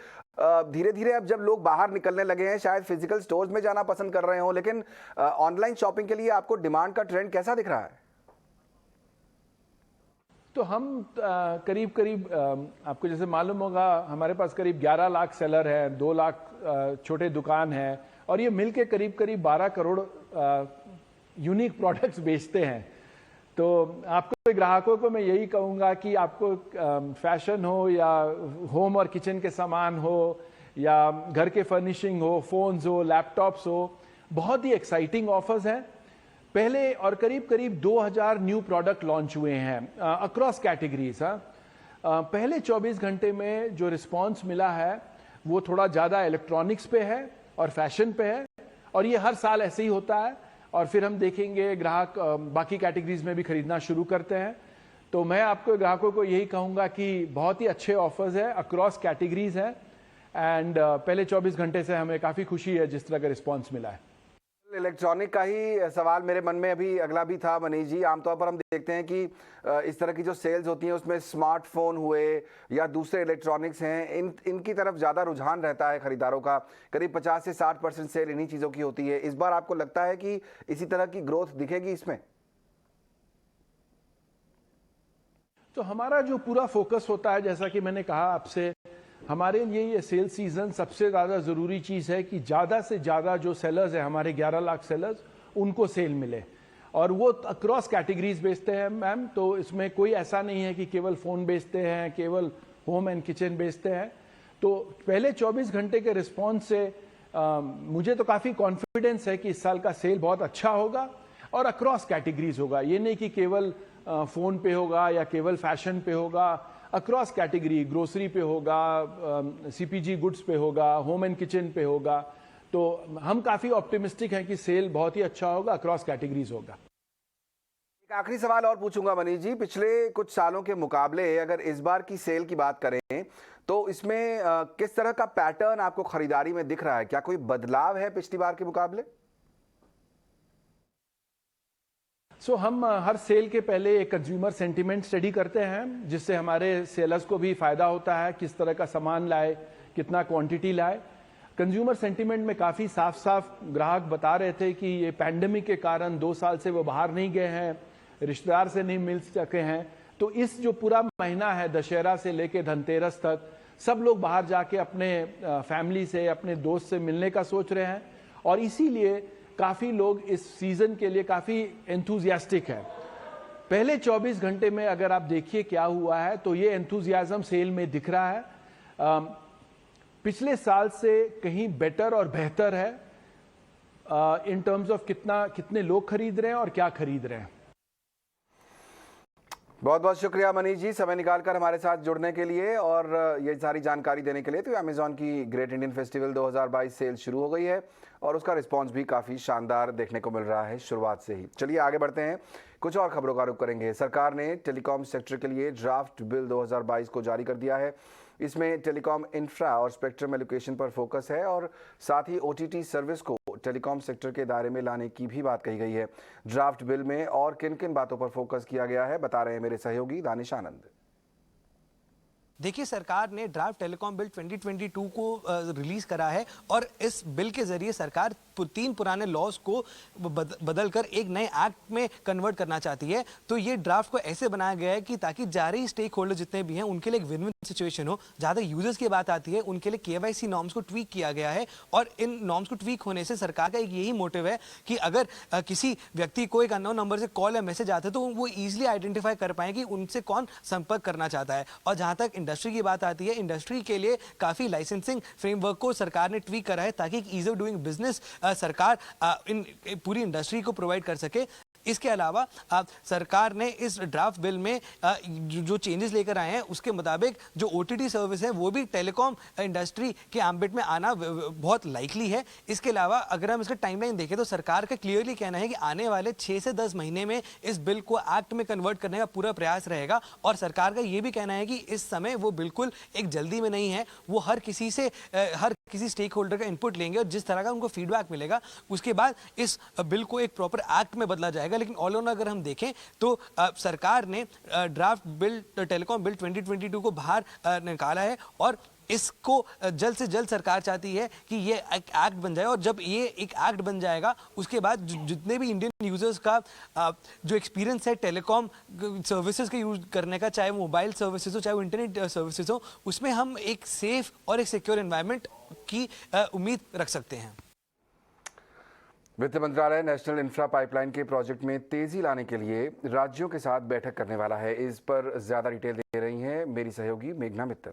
धीरे धीरे अब जब लोग बाहर निकलने लगे हैं शायद फिजिकल स्टोर्स में जाना पसंद कर रहे हो, लेकिन ऑनलाइन शॉपिंग के लिए आपको डिमांड का ट्रेंड कैसा दिख रहा है? तो हम करीब आपको जैसे मालूम होगा हमारे पास करीब 11 लाख सेलर हैं, 2 लाख छोटे दुकान हैं और ये मिलके करीब 12 करोड़ यूनिक प्रोडक्ट्स बेचते हैं। तो आपको ग्राहकों को मैं यही कहूँगा कि आपको फैशन हो या होम और किचन के सामान हो या घर के फर्निशिंग हो, फोन्स हो, लैपटॉप्स हो, बहुत ही एक्साइटिंग ऑफर्स हैं। पहले और करीब 2000 न्यू प्रोडक्ट लॉन्च हुए हैं अक्रॉस कैटेगरीज। पहले 24 घंटे में जो रिस्पांस मिला है वो थोड़ा ज़्यादा इलेक्ट्रॉनिक्स पे है और फैशन पे है, और ये हर साल ऐसे ही होता है। और फिर हम देखेंगे ग्राहक बाकी कैटेगरीज में भी खरीदना शुरू करते हैं। तो मैं आपको ग्राहकों को यही कहूँगा कि बहुत ही अच्छे ऑफर्स हैं, अक्रॉस कैटेगरीज हैं, एंड पहले 24 घंटे से हमें काफ़ी खुशी है जिस तरह का रिस्पॉन्स मिला है। इलेक्ट्रॉनिक का ही सवाल मेरे मन में अभी अगला भी था मनीष जी। आमतौर पर हम देखते हैं कि इस तरह की जो सेल्स होती हैं उसमें स्मार्टफोन हुए या दूसरे इलेक्ट्रॉनिक्स हैं, इनकी तरफ ज़्यादा रुझान रहता है खरीदारों का। करीब 50 से 60% सेल इन्हीं चीज़ों की होती है। इस बार आपको लगता है कि इसी तरह की ग्रोथ दिखेगी इसमें? तो हमारा जो पूरा फोकस होता है, जैसा कि मैंने कहा आपसे, हमारे लिए ये सेल सीजन सबसे ज़्यादा ज़रूरी चीज़ है कि ज़्यादा से ज़्यादा जो सेलर्स हैं, हमारे 11 लाख सेलर्स, उनको सेल मिले। और वो अक्रॉस कैटेगरीज बेचते हैं मैम, तो इसमें कोई ऐसा नहीं है कि केवल फ़ोन बेचते हैं, केवल होम एंड किचन बेचते हैं। तो पहले 24 घंटे के रिस्पॉन्स से मुझे तो काफ़ी कॉन्फिडेंस है कि इस साल का सेल बहुत अच्छा होगा और अक्रॉस कैटेगरीज होगा। ये नहीं कि केवल फ़ोन पे होगा या केवल फैशन पे होगा, अक्रॉस कैटेगरी, ग्रोसरी पे होगा, सीपीजी गुड्स पे होगा, होम एंड किचन पे होगा। तो हम काफ़ी ऑप्टिमिस्टिक हैं कि सेल बहुत ही अच्छा होगा, अक्रॉस कैटेगरीज होगा। एक आखिरी सवाल और पूछूंगा मनीष जी, पिछले कुछ सालों के मुकाबले अगर इस बार की सेल की बात करें तो इसमें किस तरह का पैटर्न आपको खरीदारी में दिख रहा है? क्या कोई बदलाव है पिछली बार के मुकाबले? हम हर सेल के पहले एक कंज्यूमर सेंटीमेंट स्टडी करते हैं, जिससे हमारे सेलर्स को भी फायदा होता है, किस तरह का सामान लाए, कितना क्वांटिटी लाए। कंज्यूमर सेंटीमेंट में काफ़ी साफ साफ ग्राहक बता रहे थे कि ये पैंडेमिक के कारण 2 साल से वो बाहर नहीं गए हैं, रिश्तेदार से नहीं मिल सके हैं। तो इस जो पूरा महीना है, दशहरा से लेके धनतेरस तक, सब लोग बाहर जाके अपने फैमिली से, अपने दोस्त से मिलने का सोच रहे हैं, और इसीलिए काफ़ी लोग इस सीज़न के लिए काफ़ी एंथुजियास्टिक है। पहले 24 घंटे में अगर आप देखिए क्या हुआ है, तो ये एंथुजियाज्म सेल में दिख रहा है। पिछले साल से कहीं बेटर और बेहतर है इन टर्म्स ऑफ कितने लोग खरीद रहे हैं और क्या खरीद रहे हैं। बहुत बहुत शुक्रिया मनीष जी, समय निकालकर हमारे साथ जुड़ने के लिए और ये सारी जानकारी देने के लिए। तो अमेज़ॉन की ग्रेट इंडियन फेस्टिवल 2022 सेल शुरू हो गई है और उसका रिस्पांस भी काफ़ी शानदार देखने को मिल रहा है शुरुआत से ही। चलिए आगे बढ़ते हैं, कुछ और खबरों का रुख करेंगे। सरकार ने टेलीकॉम सेक्टर के लिए ड्राफ्ट बिल 2022 को जारी कर दिया है। इसमें टेलीकॉम इंफ्रा और स्पेक्ट्रम एलोकेशन पर फोकस है और साथ ही OTT सर्विस को टेलीकॉम सेक्टर के दायरे में लाने की भी बात कही गई है। ड्राफ्ट बिल में और किन किन बातों पर फोकस किया गया है, बता रहे हैं मेरे सहयोगी दानिश आनंद। देखिए, सरकार ने ड्राफ्ट टेलीकॉम बिल 2022 को रिलीज करा है और इस बिल के जरिए सरकार 3 पुराने लॉज को बदलकर एक नए एक्ट में कन्वर्ट करना चाहती है। तो ये ड्राफ्ट को ऐसे बनाया गया है कि ताकि जारी स्टेक होल्डर जितने भी हैं उनके लिए एक विन विन सिचुएशन हो। ज़्यादा यूजर्स की बात आती है, उनके लिए KYC नॉर्म्स को ट्वीक किया गया है और इन नॉर्म्स को ट्वीक होने से सरकार का एक यही मोटिव है कि अगर किसी व्यक्ति को एक अननोन नंबर से कॉल या मैसेज आता है तो वो ईजिली आइडेंटिफाई कर पाए कि उनसे कौन संपर्क करना चाहता है। और जहाँ तक इंडस्ट्री की बात आती है, इंडस्ट्री के लिए काफ़ी लाइसेंसिंग फ्रेमवर्क को सरकार ने ट्वीक करा है ताकि एक ईज ऑफ डूइंग बिजनेस सरकार इन पूरी इंडस्ट्री को प्रोवाइड कर सके। इसके अलावा सरकार ने इस ड्राफ्ट बिल में जो चेंजेस लेकर आए हैं उसके मुताबिक जो OTT सर्विस है वो भी टेलीकॉम इंडस्ट्री के एम्बिट में आना बहुत लाइकली है। इसके अलावा अगर हम इसका टाइमलाइन देखें तो सरकार का क्लियरली कहना है कि आने वाले 6 से 10 महीने में इस बिल को एक्ट में कन्वर्ट करने का पूरा प्रयास रहेगा। और सरकार का ये भी कहना है कि इस समय वो बिल्कुल एक जल्दी में नहीं है, वो हर किसी स्टेक होल्डर का इनपुट लेंगे और जिस तरह का उनको फीडबैक मिलेगा उसके बाद इस बिल को एक प्रॉपर एक्ट में बदला जाएगा। लेकिन ऑल ओवर अगर हम देखें तो सरकार ने ड्राफ्ट बिल टेलीकॉम बिल 2022 को बाहर निकाला है और इसको जल्द से जल्द सरकार चाहती है कि ये एक एक्ट बन जाए। और जब ये एक एक्ट बन जाएगा उसके बाद जितने भी इंडियन यूजर्स का जो एक्सपीरियंस है टेलीकॉम सर्विसेज का यूज करने का, चाहे वो मोबाइल सर्विसेज हो चाहे वो इंटरनेट सर्विसेज हो, उसमें हम एक सेफ और एक सिक्योर एनवायरनमेंट की उम्मीद रख सकते हैं। वित्त मंत्रालय नेशनल इंफ्रा पाइपलाइन के प्रोजेक्ट में तेजी लाने के लिए राज्यों के साथ बैठक करने वाला है। इस पर ज्यादा डिटेल दे रही हैं मेरी सहयोगी मेघना मित्तल।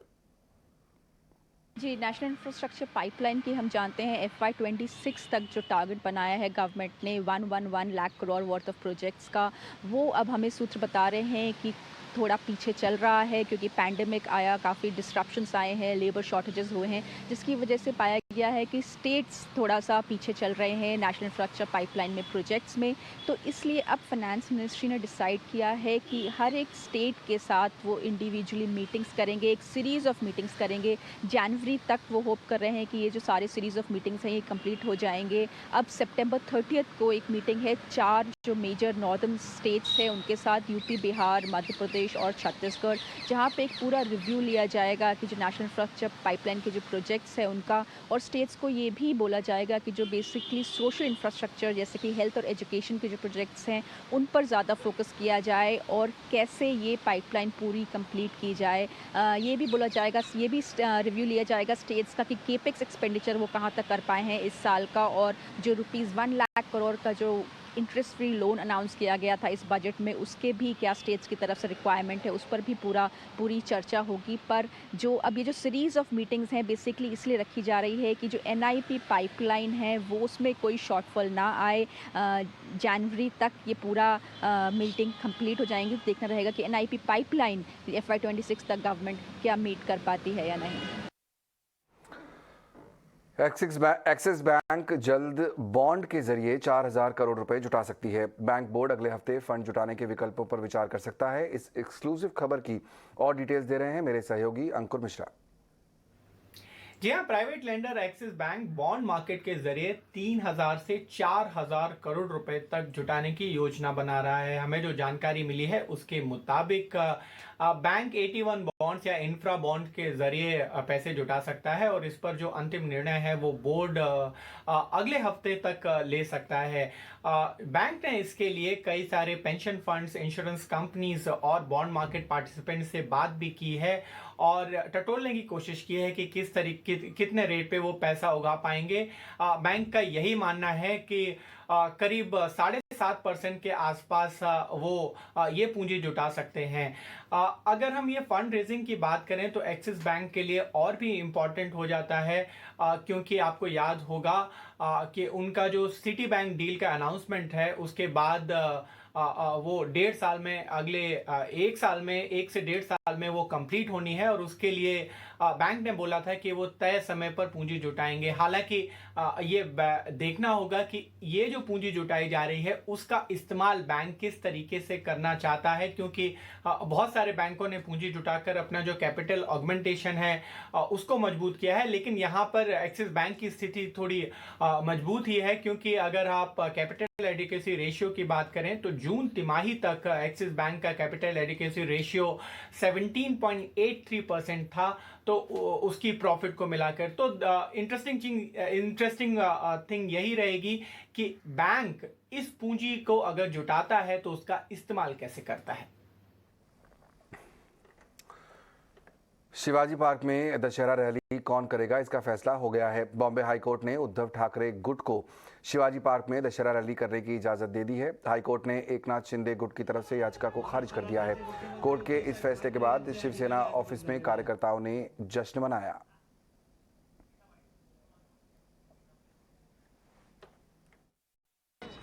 जी, नेशनल इंफ्रास्ट्रक्चर पाइपलाइन की हम जानते हैं FY 26 तक जो टारगेट बनाया है गवर्नमेंट ने 111 lakh crore worth of projects का, वो अब हमें सूत्र बता रहे हैं कि थोड़ा पीछे चल रहा है क्योंकि पैंडेमिक आया, काफ़ी डिस्ट्रप्शंस आए हैं, लेबर शॉर्टेजेस हुए हैं, जिसकी वजह से पाया गया है कि स्टेट्स थोड़ा सा पीछे चल रहे हैं नेशनल इंफ्रास्ट्रक्चर पाइपलाइन में प्रोजेक्ट्स में, तो इसलिए अब फाइनेंस मिनिस्ट्री ने डिसाइड किया है कि हर एक स्टेट के साथ वो इंडिविजुअली मीटिंग्स करेंगे, एक सीरीज़ ऑफ मीटिंग्स करेंगे। जनवरी तक वो होप कर रहे हैं कि ये जो सारे सीरीज़ ऑफ मीटिंग्स हैं ये कंप्लीट हो जाएंगे। अब सितंबर 30 को एक मीटिंग है 4 जो मेजर नॉर्दर्न स्टेट्स हैं उनके साथ, यूपी, बिहार, मध्य प्रदेश और छत्तीसगढ़, जहाँ पे एक पूरा रिव्यू लिया जाएगा कि जो नेशनल इंफ्रास्ट्रक्चर पाइपलाइन के जो प्रोजेक्ट्स हैं उनका, और स्टेट्स को ये भी बोला जाएगा कि जो बेसिकली सोशल इंफ्रास्ट्रक्चर जैसे कि हेल्थ और एजुकेशन के जो प्रोजेक्ट्स हैं उन पर ज़्यादा फोकस किया जाए और कैसे ये पाइपलाइन पूरी कंप्लीट की जाए। ये भी बोला जाएगा, ये भी रिव्यू लिया जाएगा स्टेट्स का कि केपेक्स एक्सपेंडिचर वो कहाँ तक कर पाए हैं इस साल का, और जो ₹1 लाख करोड़ का जो इंटरेस्ट फ्री लोन अनाउंस किया गया था इस बजट में, उसके भी क्या स्टेट्स की तरफ से रिक्वायरमेंट है, उस पर भी पूरी चर्चा होगी। पर जो अब ये जो सीरीज़ ऑफ मीटिंग्स हैं बेसिकली इसलिए रखी जा रही है कि जो NIP पाइपलाइन है वो उसमें कोई शॉर्टफॉल ना आए। जनवरी तक ये पूरा मीटिंग कंप्लीट हो जाएंगी, देखना रहेगा कि NIP पाइपलाइन FY26 तक गवर्नमेंट क्या मीट कर पाती है या नहीं। एक्सिस बैंक जल्द बॉन्ड के जरिए 4,000 करोड़ रुपए जुटा सकती है। बैंक बोर्ड अगले हफ्ते फंड जुटाने के विकल्पों पर विचार कर सकता है। इस एक्सक्लूसिव खबर की और डिटेल्स दे रहे हैं मेरे सहयोगी अंकुर मिश्रा। जी हाँ, private lender axis bank bond market के जरिए 3,000 से 4,000 करोड़ रुपए तक जुटाने की योजना बना रहा है। हमें जो जानकारी मिली है उसके मुताबिक बैंक 81 बॉन्ड्स या इंफ्रा बॉन्ड के जरिए पैसे जुटा सकता है और इस पर जो अंतिम निर्णय है वो बोर्ड अगले हफ्ते तक ले सकता है। बैंक ने इसके लिए कई सारे पेंशन फंड्स, इंश्योरेंस कंपनीज और बॉन्ड मार्केट पार्टिसिपेंट से बात भी की है और टटोलने की कोशिश की है कि किस तरीके कितने रेट पे वो पैसा उगा पाएंगे। बैंक का यही मानना है कि करीब 7.5% के आसपास वो ये पूंजी जुटा सकते हैं। अगर हम ये फंड रेजिंग की बात करें तो एक्सिस बैंक के लिए और भी इम्पॉर्टेंट हो जाता है क्योंकि आपको याद होगा कि उनका जो सिटी बैंक डील का अनाउंसमेंट है उसके बाद वो 1.5 साल में, अगले 1 साल में, 1 से 1.5 साल में वो कंप्लीट होनी है और उसके लिए बैंक ने बोला था कि वो तय समय पर पूंजी जुटाएंगे। हालांकि ये देखना होगा कि ये जो पूंजी जुटाई जा रही है उसका इस्तेमाल बैंक किस तरीके से करना चाहता है, क्योंकि बहुत सारे बैंकों ने पूंजी जुटाकर अपना जो कैपिटल ऑगमेंटेशन है उसको मजबूत किया है, लेकिन यहाँ पर एक्सिस बैंक की स्थिति थोड़ी मजबूत ही है क्योंकि अगर आप कैपिटल एडिक्वेसी रेशियो की बात करें तो जून तिमाही तक एक्सिस बैंक का कैपिटल एडिक्वेसी रेशियो 17.83% था, तो उसकी प्रॉफिट को मिलाकर। तो इंटरेस्टिंग थिंग यही रहेगी कि बैंक इस पूंजी को अगर जुटाता है तो उसका इस्तेमाल कैसे करता है। शिवाजी पार्क में दशहरा रैली कौन करेगा, इसका फैसला हो गया है। बॉम्बे हाईकोर्ट ने उद्धव ठाकरे गुट को शिवाजी पार्क में दशहरा रैली करने की इजाजत दे दी है। हाईकोर्ट ने एकनाथ शिंदे गुट की तरफ से याचिका को खारिज कर दिया है। कोर्ट के इस फैसले के बाद शिवसेना ऑफिस में कार्यकर्ताओं ने जश्न मनाया।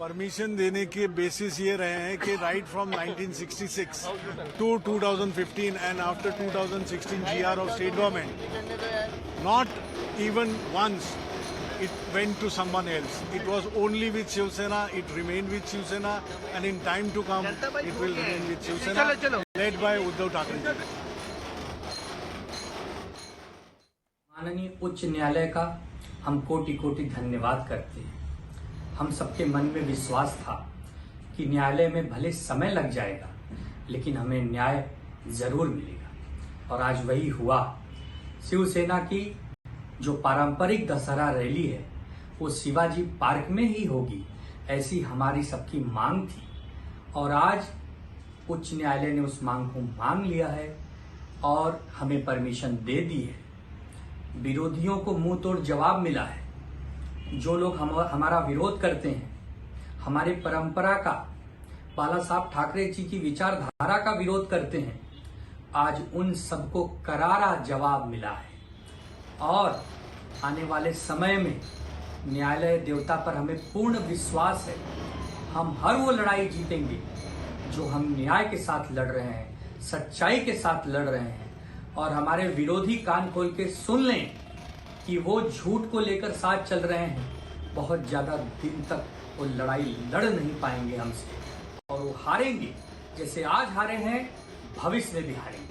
परमिशन देने के बेसिस ये रहे हैं कि right from 1966 to 2015 and after 2016 GR of state government, not even once it went to someone else. It was only with Shiv Sena, it remained with Shiv Sena, and in time to come it will remain with Shiv Sena, led by Uddhav Thackeray ji. माननीय उच्च न्यायालय का हम कोटि कोटि धन्यवाद करते हैं। हम सबके मन में विश्वास था कि न्यायालय में भले समय लग जाएगा लेकिन हमें न्याय जरूर मिलेगा और आज वही हुआ। शिवसेना की जो पारंपरिक दशहरा रैली है वो शिवाजी पार्क में ही होगी, ऐसी हमारी सबकी मांग थी और आज उच्च न्यायालय ने उस मांग को मान लिया है और हमें परमिशन दे दी है। विरोधियों को मुंह तोड़ जवाब मिला है। जो लोग हमारा विरोध करते हैं, हमारी परंपरा का, बाला साहब ठाकरे जी की विचारधारा का विरोध करते हैं, आज उन सबको करारा जवाब मिला है और आने वाले समय में न्यायालय देवता पर हमें पूर्ण विश्वास है। हम हर वो लड़ाई जीतेंगे जो हम न्याय के साथ लड़ रहे हैं, सच्चाई के साथ लड़ रहे हैं और हमारे विरोधी कान खोल के सुन लें कि वो झूठ को लेकर साथ चल रहे हैं, बहुत ज़्यादा दिन तक वो लड़ाई लड़ नहीं पाएंगे हमसे, और वो हारेंगे। जैसे आज हारे हैं, भविष्य में भी हारेंगे।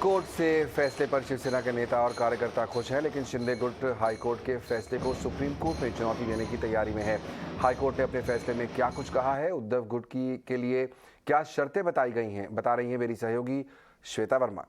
कोर्ट से फैसले पर शिवसेना के नेता और कार्यकर्ता खुश हैं, लेकिन शिंदे गुट हाईकोर्ट के फैसले को सुप्रीम कोर्ट में चुनौती देने की तैयारी में है। हाईकोर्ट ने अपने फैसले में क्या कुछ कहा है, उद्धव गुट के लिए क्या शर्तें बताई गई हैं, बता रही हैं मेरी सहयोगी श्वेता वर्मा।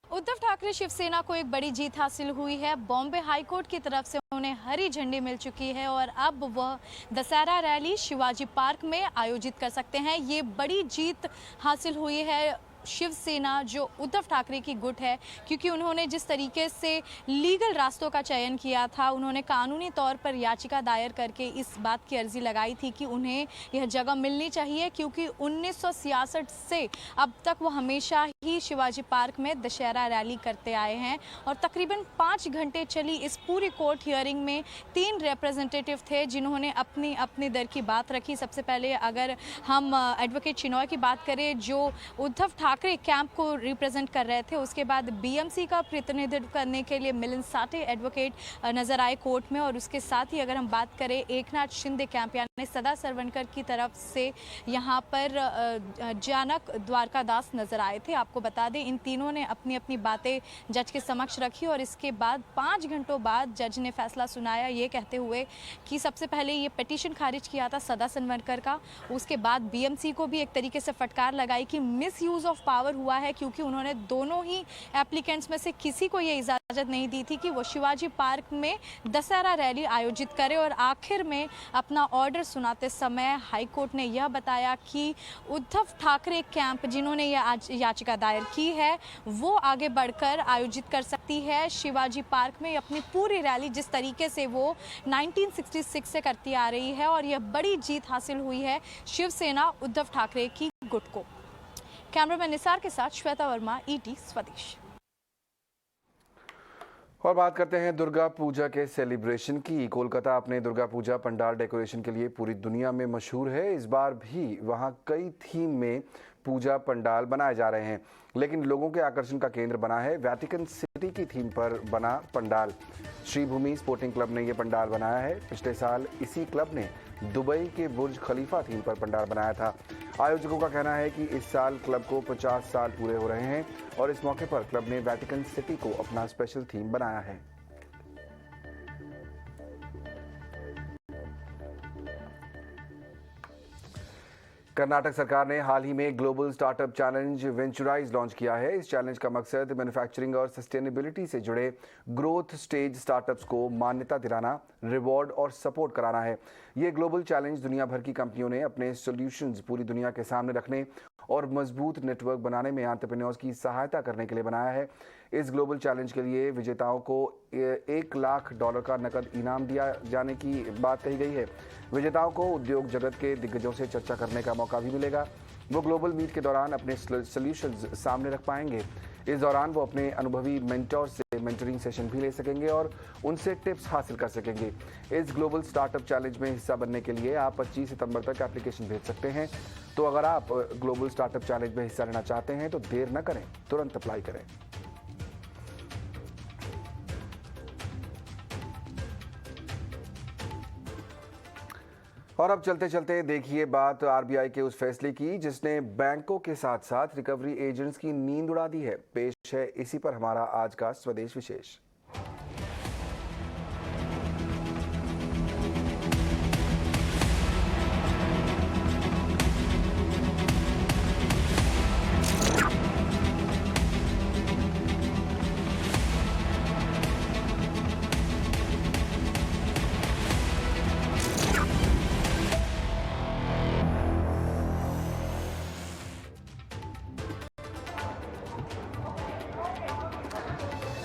उद्धव ठाकरे शिवसेना को एक बड़ी जीत हासिल हुई है। बॉम्बे हाईकोर्ट की तरफ से उन्हें हरी झंडी मिल चुकी है और अब वह दशहरा रैली शिवाजी पार्क में आयोजित कर सकते हैं। ये बड़ी जीत हासिल हुई है शिवसेना जो उद्धव ठाकरे की गुट है, क्योंकि उन्होंने जिस तरीके से लीगल रास्तों का चयन किया था, उन्होंने कानूनी तौर पर याचिका दायर करके इस बात की अर्जी लगाई थी कि उन्हें यह जगह मिलनी चाहिए, क्योंकि 1966 से अब तक वो हमेशा ही शिवाजी पार्क में दशहरा रैली करते आए हैं। और तकरीबन 5 घंटे चली इस पूरी कोर्ट हियरिंग में 3 रिप्रेजेंटेटिव थे जिन्होंने अपनी अपनी दर की बात रखी। सबसे पहले अगर हम एडवोकेट चिनॉय की बात करें जो उद्धव ठाकरे कैंप को रिप्रेजेंट कर रहे थे, उसके बाद बीएमसी का प्रतिनिधित्व करने के लिए मिलिंद साठे एडवोकेट नजर आए कोर्ट में, और उसके साथ ही अगर हम बात करें एकनाथ शिंदे कैंप यानी सदा सरवणकर की तरफ से यहाँ पर जानक द्वारकादास नजर आए थे। आपको बता दें इन तीनों ने अपनी अपनी बातें जज के समक्ष रखी और इसके बाद 5 घंटों बाद जज ने फैसला सुनाया, ये कहते हुए कि सबसे पहले ये पिटीशन खारिज किया था सदा सरवणकर का, उसके बाद बीएमसी को भी एक तरीके से फटकार लगाई कि मिस यूज ऑफ पावर हुआ है, क्योंकि उन्होंने दोनों ही एप्लीकेंट्स में से किसी को ये इजाजत नहीं दी थी कि वो शिवाजी पार्क में दशहरा रैली आयोजित करे। और आखिर में अपना ऑर्डर सुनाते समय हाईकोर्ट ने यह बताया कि उद्धव ठाकरे कैंप जिन्होंने यह याचिका दायर की है वो आगे बढ़कर आयोजित कर सकती है शिवाजी पार्क में अपनी पूरी रैली, जिस तरीके से वो 1966 से करती आ रही है। और यह बड़ी जीत हासिल हुई है शिवसेना उद्धव ठाकरे की गुट को। कैमरामैन निसार के साथ श्वेता वर्मा, ईटी स्वदेश। और बात करते हैं दुर्गा पूजा के सेलिब्रेशन की। कोलकाता अपने दुर्गा पूजा पंडाल डेकोरेशन के लिए पूरी दुनिया में मशहूर है। इस बार भी वहां कई थीम में पूजा पंडाल बनाए जा रहे हैं, लेकिन लोगों के आकर्षण का केंद्र बना है वेटिकन सिटी की थीम पर बना पंडाल। श्रीभूमि स्पोर्टिंग क्लब ने यह पंडाल बनाया है। पिछले साल इसी क्लब ने दुबई के बुर्ज खलीफा थीम पर पंडाल बनाया था। आयोजकों का कहना है कि इस साल क्लब को 50 साल पूरे हो रहे हैं और इस मौके पर क्लब ने वेटिकन सिटी को अपना स्पेशल थीम बनाया है। कर्नाटक सरकार ने हाल ही में ग्लोबल स्टार्टअप चैलेंज वेंचुराइज लॉन्च किया है। इस चैलेंज का मकसद मैन्युफैक्चरिंग और सस्टेनेबिलिटी से जुड़े ग्रोथ स्टेज स्टार्टअप्स को मान्यता दिलाना, रिवॉर्ड और सपोर्ट कराना है। ये ग्लोबल चैलेंज दुनिया भर की कंपनियों ने अपने सॉल्यूशंस पूरी दुनिया के सामने रखने और मजबूत नेटवर्क बनाने में एंटरप्रेन्योर्स की सहायता करने के लिए बनाया है। इस ग्लोबल चैलेंज के लिए विजेताओं को $1 लाख का नकद इनाम दिया जाने की बात कही गई है। विजेताओं को उद्योग जगत के दिग्गजों से चर्चा करने का मौका भी मिलेगा। वो ग्लोबल मीट के दौरान अपने सॉल्यूशंस सामने रख पाएंगे। इस दौरान वो अपने अनुभवी मेंटोर से मेंटरिंग सेशन भी ले सकेंगे और उनसे टिप्स हासिल कर सकेंगे। इस ग्लोबल स्टार्टअप चैलेंज में हिस्सा बनने के लिए आप 25 सितंबर तक एप्लीकेशन भेज सकते हैं। तो अगर आप ग्लोबल स्टार्टअप चैलेंज में हिस्सा लेना चाहते हैं तो देर न करें, तुरंत अप्लाई करें। और अब चलते चलते देखिए बात आरबीआई के उस फैसले की जिसने बैंकों के साथ साथ रिकवरी एजेंट्स की नींद उड़ा दी है। पेश है इसी पर हमारा आज का स्वदेश विशेष।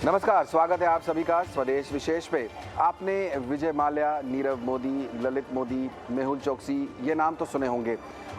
नमस्कार, स्वागत है आप सभी का स्वदेश विशेष पे। आपने विजय माल्या, नीरव मोदी, ललित मोदी, मेहुल चोकसी ये नाम तो सुने होंगे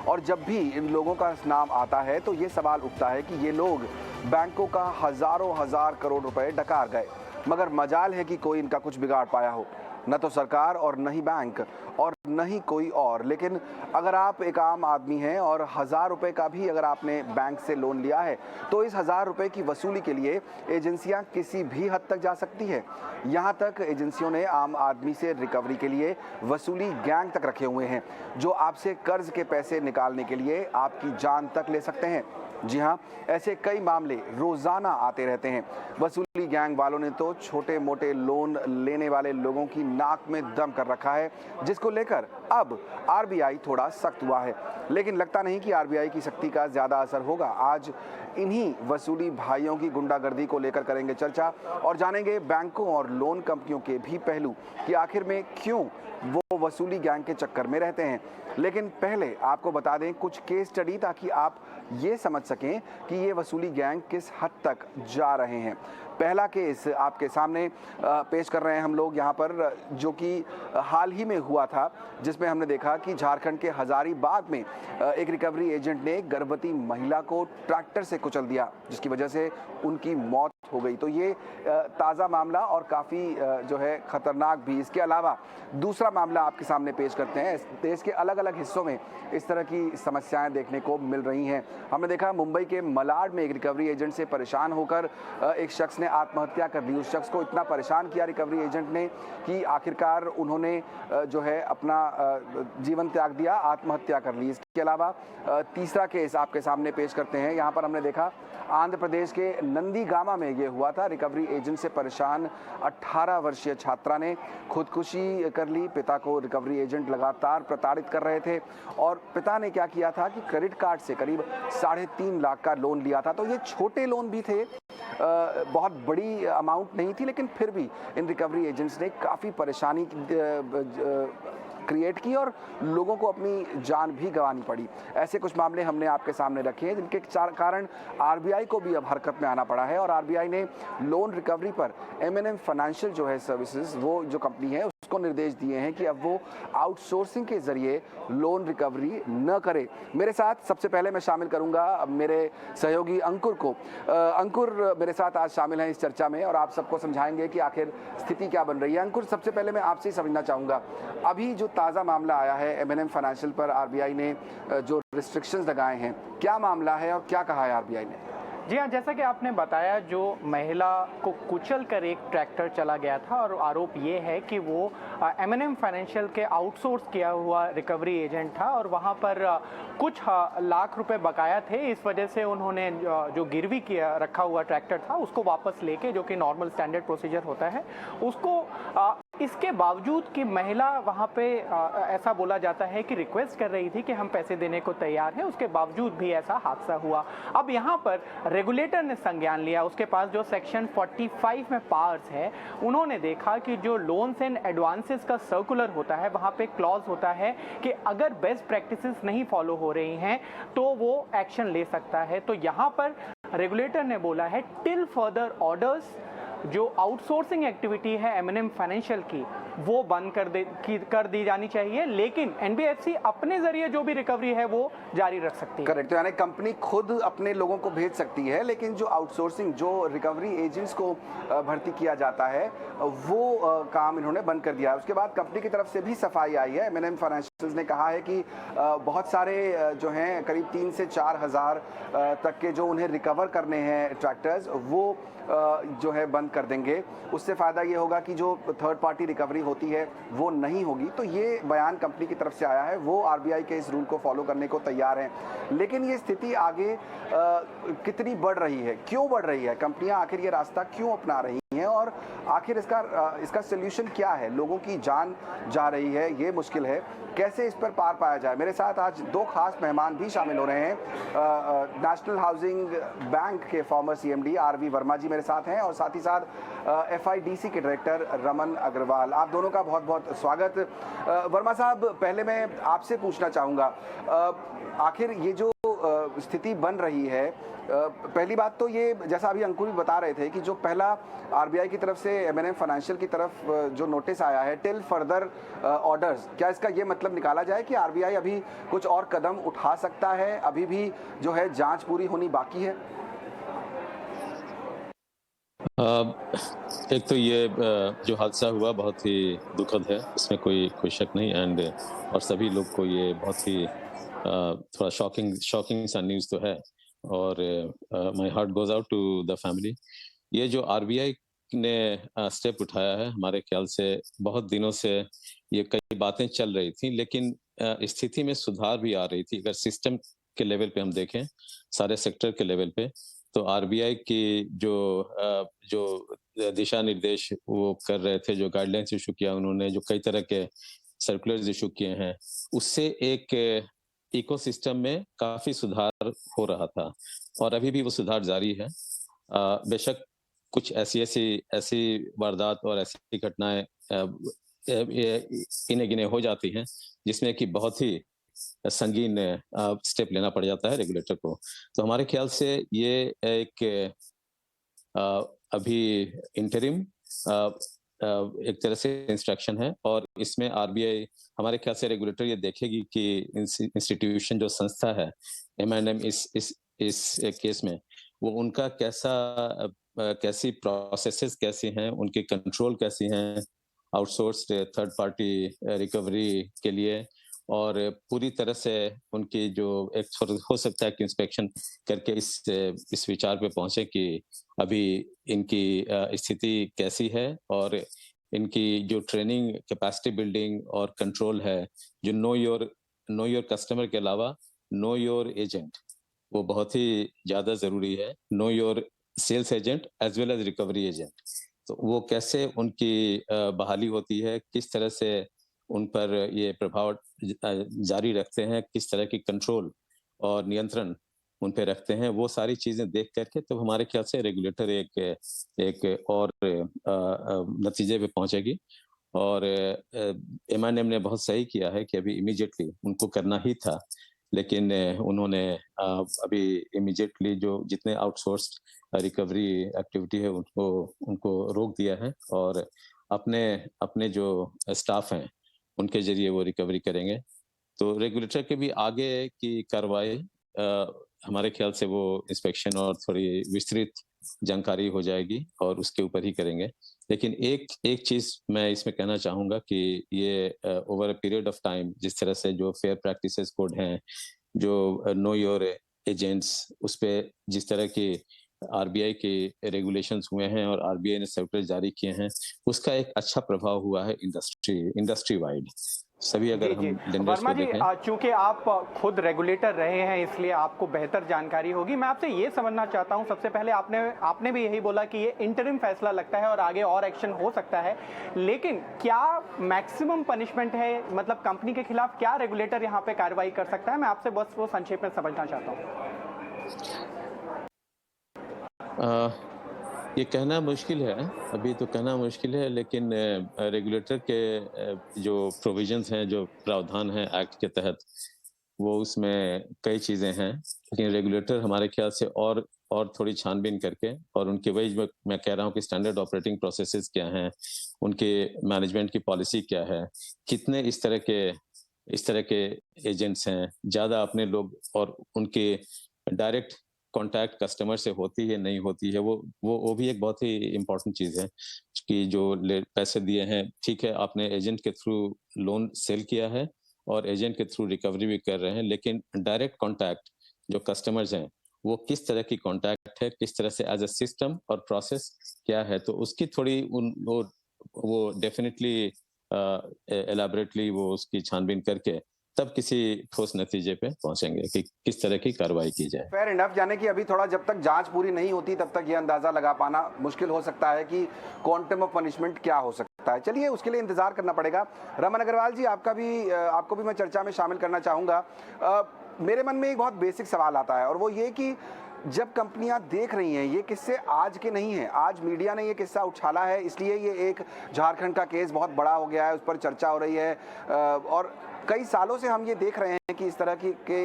और जब भी इन लोगों का नाम आता है तो ये सवाल उठता है कि ये लोग बैंकों का हजारों हजार करोड़ रुपए डकार गए, मगर मजाल है कि कोई इनका कुछ बिगाड़ पाया हो। न तो सरकार और न ही बैंक और न ही कोई और। लेकिन अगर आप एक आम आदमी हैं और 1000 रुपये का भी अगर आपने बैंक से लोन लिया है तो इस 1000 रुपये की वसूली के लिए एजेंसियां किसी भी हद तक जा सकती है। यहाँ तक एजेंसियों ने आम आदमी से रिकवरी के लिए वसूली गैंग तक रखे हुए हैं जो आपसे कर्ज के पैसे निकालने के लिए आपकी जान तक ले सकते हैं। जी हाँ, ऐसे कई मामले रोजाना आते रहते हैं। वसूली गैंग वालों ने तो छोटे मोटे लोन लेने वाले लोगों की नाक में दम कर रखा है, जिसको लेकर अब आरबीआई थोड़ा सख्त हुआ है। लेकिन लगता नहीं कि आरबीआई की सख्ती का ज्यादा असर होगा। आज इन्हीं वसूली भाइयों की गुंडागर्दी को लेकर करेंगे चर्चा और जानेंगे बैंकों और लोन कंपनियों के भी पहलू कि आखिर में क्यों वो वसूली गैंग के चक्कर में रहते हैं। लेकिन पहले आपको बता दें कुछ केस स्टडी ताकि आप ये समझ सकें कि ये वसूली गैंग किस हद तक जा रहे हैं। पहला केस आपके सामने पेश कर रहे हैं हम लोग यहाँ पर, जो कि हाल ही में हुआ था, जिसमें हमने देखा कि झारखंड के हजारीबाग में एक रिकवरी एजेंट ने गर्भवती महिला को ट्रैक्टर से कुचल दिया, जिसकी वजह से उनकी मौत हो गई। तो ये ताज़ा मामला और काफ़ी जो है ख़तरनाक भी। इसके अलावा दूसरा मामला आपके सामने पेश करते हैं। देश के अलग अलग हिस्सों में इस तरह की समस्याएं देखने को मिल रही हैं। हमने देखा मुंबई के मलाड में एक रिकवरी एजेंट से परेशान होकर एक शख्स ने आत्महत्या कर ली। उस शख्स को इतना परेशान किया रिकवरी एजेंट ने कि आखिरकार उन्होंने जो है अपना जीवन त्याग दिया, आत्महत्या कर ली। इसके अलावा तीसरा केस आपके सामने पेश करते हैं। यहाँ पर हमने देखा आंध्र प्रदेश के नंदीगामा में ये हुआ था। रिकवरी एजेंट से परेशान 18 वर्षीय छात्रा ने खुदकुशी कर ली। पिता को रिकवरी एजेंट लगातार प्रताड़ित कर रहे थे और पिता ने क्या किया था कि क्रेडिट कार्ड से करीब 3.5 लाख का लोन लिया था। तो ये छोटे लोन भी थे, बहुत बड़ी अमाउंट नहीं थी, लेकिन फिर भी इन रिकवरी एजेंट्स ने काफ़ी परेशानी क्रिएट की और लोगों को अपनी जान भी गंवानी पड़ी। ऐसे कुछ मामले हमने आपके सामने रखे हैं जिनके कारण आरबीआई को भी अब हरकत में आना पड़ा है और आरबीआई ने लोन रिकवरी पर M&M फाइनेंशियल जो है सर्विसेज, वो जो कंपनी है, उसको निर्देश दिए हैं कि अब वो आउटसोर्सिंग के जरिए लोन रिकवरी न करे। मेरे साथ सबसे पहले मैं शामिल करूंगा मेरे सहयोगी अंकुर को। अंकुर मेरे साथ आज शामिल हैं इस चर्चा में और आप सबको समझाएंगे कि आखिर स्थिति क्या बन रही है। अंकुर, सबसे पहले मैं आपसे ही समझना चाहूँगा, अभी जो ताज़ा मामला आया है M&M फाइनेंशियल पर आरबीआई ने जो रिस्ट्रिक्शंस लगाए हैं, क्या मामला है और क्या कहा है आरबीआई ने? जी हाँ, जैसा कि आपने बताया, जो महिला को कुचल कर एक ट्रैक्टर चला गया था और आरोप ये है कि वो M&M फाइनेंशियल के आउटसोर्स किया हुआ रिकवरी एजेंट था और वहाँ पर कुछ लाख रुपए बकाया थे। इस वजह से उन्होंने जो गिरवी किया रखा हुआ ट्रैक्टर था उसको वापस लेके, जो कि नॉर्मल स्टैंडर्ड प्रोसीजर होता है, उसको इसके बावजूद कि महिला वहाँ पे ऐसा बोला जाता है कि रिक्वेस्ट कर रही थी कि हम पैसे देने को तैयार हैं, उसके बावजूद भी ऐसा हादसा हुआ। अब यहाँ पर रेगुलेटर ने संज्ञान लिया, उसके पास जो सेक्शन 45 में पावर्स है, उन्होंने देखा कि जो लोन्स एंड एडवांसेस का सर्कुलर होता है वहाँ पे क्लॉज होता है कि अगर बेस्ट प्रैक्टिसेस नहीं फॉलो हो रही हैं तो वो एक्शन ले सकता है। तो यहाँ पर रेगुलेटर ने बोला है टिल फर्दर ऑर्डर्स जो आउटसोर्सिंग एक्टिविटी है M&M फाइनेंशियल की, वो बंद कर दी जानी चाहिए, लेकिन एनबीएफसी अपने जरिए जो भी रिकवरी है वो जारी रख सकती है। करेक्ट, तो यानी कंपनी खुद अपने लोगों को भेज सकती है, लेकिन जो आउटसोर्सिंग, जो रिकवरी एजेंट्स को भर्ती किया जाता है, वो काम इन्होंने बंद कर दिया है। उसके बाद कंपनी की तरफ से भी सफाई आई है। M&M फाइनेंशियल ने कहा है कि बहुत सारे जो हैं करीब 3 से 4 हज़ार तक के जो उन्हें रिकवर करने हैं ट्रैक्टर्स, वो जो है बंद कर देंगे। उससे फ़ायदा ये होगा कि जो थर्ड पार्टी रिकवरी होती है वो नहीं होगी। तो ये बयान कंपनी की तरफ से आया है, वो आरबीआई के इस रूल को फॉलो करने को तैयार हैं। लेकिन ये स्थिति आगे कितनी बढ़ रही है, क्यों बढ़ रही है, कंपनियां आखिर ये रास्ता क्यों अपना रही हैं और आखिर इसका सोल्यूशन क्या है? लोगों की जान जा रही है, ये मुश्किल है, कैसे इस पर पार पाया जाए? मेरे साथ आज 2 खास मेहमान भी शामिल हो रहे हैं। नेशनल हाउसिंग बैंक के फॉर्मर CMD RV वर्मा जी मेरे साथ हैं और साथ ही साथ FIDC के डायरेक्टर रमन अग्रवाल। आप दोनों का बहुत बहुत स्वागत। वर्मा साहब, पहले मैं आपसे पूछना चाहूँगा, आखिर ये जो स्थिति बन रही है, पहली बात तो ये, जैसा अभी अंकुर भी बता रहे थे कि जो पहला आरबीआई की तरफ से M&M फाइनेंशियल की तरफ जो नोटिस आया है टिल फर्दर ऑर्डर्स, क्या इसका ये मतलब निकाला जाए कि आरबीआई अभी कुछ और कदम उठा सकता है, अभी भी जो है जांच पूरी होनी बाकी है? एक तो ये जो हादसा हुआ बहुत ही दुखद है, इसमें कोई शक नहीं एंड और सभी लोग को ये बहुत ही थोड़ा शॉकिंग सा न्यूज़ तो है और my heart goes out to the family. ये जो आरबीआई ने स्टेप उठाया है, हमारे ख्याल से बहुत दिनों से ये कई बातें चल रही थी, लेकिन स्थिति में सुधार भी आ रही थी। अगर सिस्टम के लेवल पे हम देखें, सारे सेक्टर के लेवल पे, तो आरबीआई की जो दिशा निर्देश वो कर रहे थे, जो गाइडलाइंस इश्यू किया उन्होंने, जो कई तरह के सर्कुलर्स इश्यू किए हैं, उससे एक इकोसिस्टम में काफ़ी सुधार हो रहा था और अभी भी वो सुधार जारी है। बेशक कुछ ऐसी वारदात और ऐसी घटनाएँ इन्हें-गिने हो जाती हैं, जिसमें कि बहुत ही संगीन स्टेप लेना पड़ जाता है रेगुलेटर को। तो हमारे ख्याल से ये एक अभी इंटरिम एक तरह से इंस्ट्रक्शन है और इसमें आरबीआई हमारे ख्याल से रेगुलेटर ये देखेगी कि इंस्टीट्यूशन जो संस्था है एमएनएम इस केस में वो उनका कैसी प्रोसेसेस कैसी हैं, उनकी कंट्रोल कैसी हैं आउटसोर्स्ड थर्ड पार्टी रिकवरी के लिए और पूरी तरह से उनकी जो एक हो सकता है कि इंस्पेक्शन करके इस विचार पे पहुंचे कि अभी इनकी स्थिति कैसी है और इनकी जो ट्रेनिंग कैपेसिटी बिल्डिंग और कंट्रोल है, जो नो योर कस्टमर के अलावा नो योर एजेंट वो बहुत ही ज्यादा जरूरी है। Know your sales agent as well as recovery agent, तो वो कैसे उनकी बहाली होती है, किस तरह से उन पर ये प्रभाव जारी रखते हैं, किस तरह की कंट्रोल और नियंत्रण उन पे रखते हैं, वो सारी चीजें देख करके तो हमारे ख्याल से रेगुलेटर एक और नतीजे पे पहुंचेगी और एमएनएम ने बहुत सही किया है कि अभी इमीडिएटली उनको करना ही था, लेकिन उन्होंने अभी इमीडिएटली जो जितने आउटसोर्स्ड रिकवरी एक्टिविटी है उनको रोक दिया है और अपने जो स्टाफ हैं उनके जरिए वो रिकवरी करेंगे। तो रेगुलेटर के भी आगे की कार्रवाई हमारे ख्याल से वो इंस्पेक्शन और थोड़ी विस्तृत जानकारी हो जाएगी और उसके ऊपर ही करेंगे। लेकिन एक चीज मैं इसमें कहना चाहूंगा कि ये over a period of time जिस तरह से जो फेयर प्रैक्टिसेस कोड हैं, जो नो योर एजेंट्स, उस पे जिस तरह की आरबीआई के रेगुलेशंस हुए हैं और आरबीआई ने सर्कुलर जारी किए हैं, उसका एक अच्छा प्रभाव हुआ है इंडस्ट्री वाइड। सभी अगर हम लेंडर्स को देखें, चूंकि आप खुद रेगुलेटर रहे हैं इसलिए आपको बेहतर जानकारी होगी। मैं आपसे ये समझना चाहता हूं, सबसे पहले आपने भी यही बोला कि ये इंटरिम फैसला लगता है और आगे और एक्शन हो सकता है, लेकिन क्या मैक्सिमम पनिशमेंट है, मतलब कंपनी के खिलाफ क्या रेगुलेटर यहाँ पे कार्रवाई कर सकता है? मैं आपसे बस वो संक्षेप में समझना चाहता हूँ। ये कहना मुश्किल है, अभी तो कहना मुश्किल है, लेकिन रेगुलेटर के जो प्रोविजंस हैं, जो प्रावधान हैं एक्ट के तहत, वो उसमें कई चीज़ें हैं, लेकिन रेगुलेटर हमारे ख्याल से और थोड़ी छानबीन करके और उनके वही मैं कह रहा हूँ कि स्टैंडर्ड ऑपरेटिंग प्रोसेसेस क्या हैं, उनके मैनेजमेंट की पॉलिसी क्या है, कितने इस तरह के एजेंट्स हैं, ज़्यादा अपने लोग और उनके डायरेक्ट कॉन्टैक्ट कस्टमर से होती है नहीं होती है, वो भी एक बहुत ही इम्पोर्टेंट चीज़ है कि जो पैसे दिए हैं, ठीक है आपने एजेंट के थ्रू लोन सेल किया है और एजेंट के थ्रू रिकवरी भी कर रहे हैं, लेकिन डायरेक्ट कॉन्टैक्ट जो कस्टमर्स हैं वो किस तरह की कॉन्टैक्ट है, किस तरह से एज अ सिस्टम और प्रोसेस क्या है, तो उसकी थोड़ी वो डेफिनेटली एलैबोरेटली वो उसकी छानबीन करके तब किसी ठोस नतीजे पे पहुंचेंगे कि किस तरह की कार्रवाई की जाए। फेयर इनफ, यानी कि अभी थोड़ा जब तक जांच पूरी नहीं होती तब तक ये अंदाजा लगा पाना मुश्किल हो सकता है कि क्वांटम ऑफ पनिशमेंट क्या हो सकता है। चलिए उसके लिए इंतजार करना पड़ेगा। रमन अग्रवाल जी, आपको भी मैं चर्चा में शामिल करना चाहूँगा। मेरे मन में एक बहुत बेसिक सवाल आता है और वो ये कि जब कंपनियां देख रही हैं, ये किस्से आज के नहीं हैं, आज मीडिया ने ये किस्सा उछाला है, इसलिए ये एक झारखंड का केस बहुत बड़ा हो गया है, उस पर चर्चा हो रही है और कई सालों से हम ये देख रहे हैं कि इस तरह के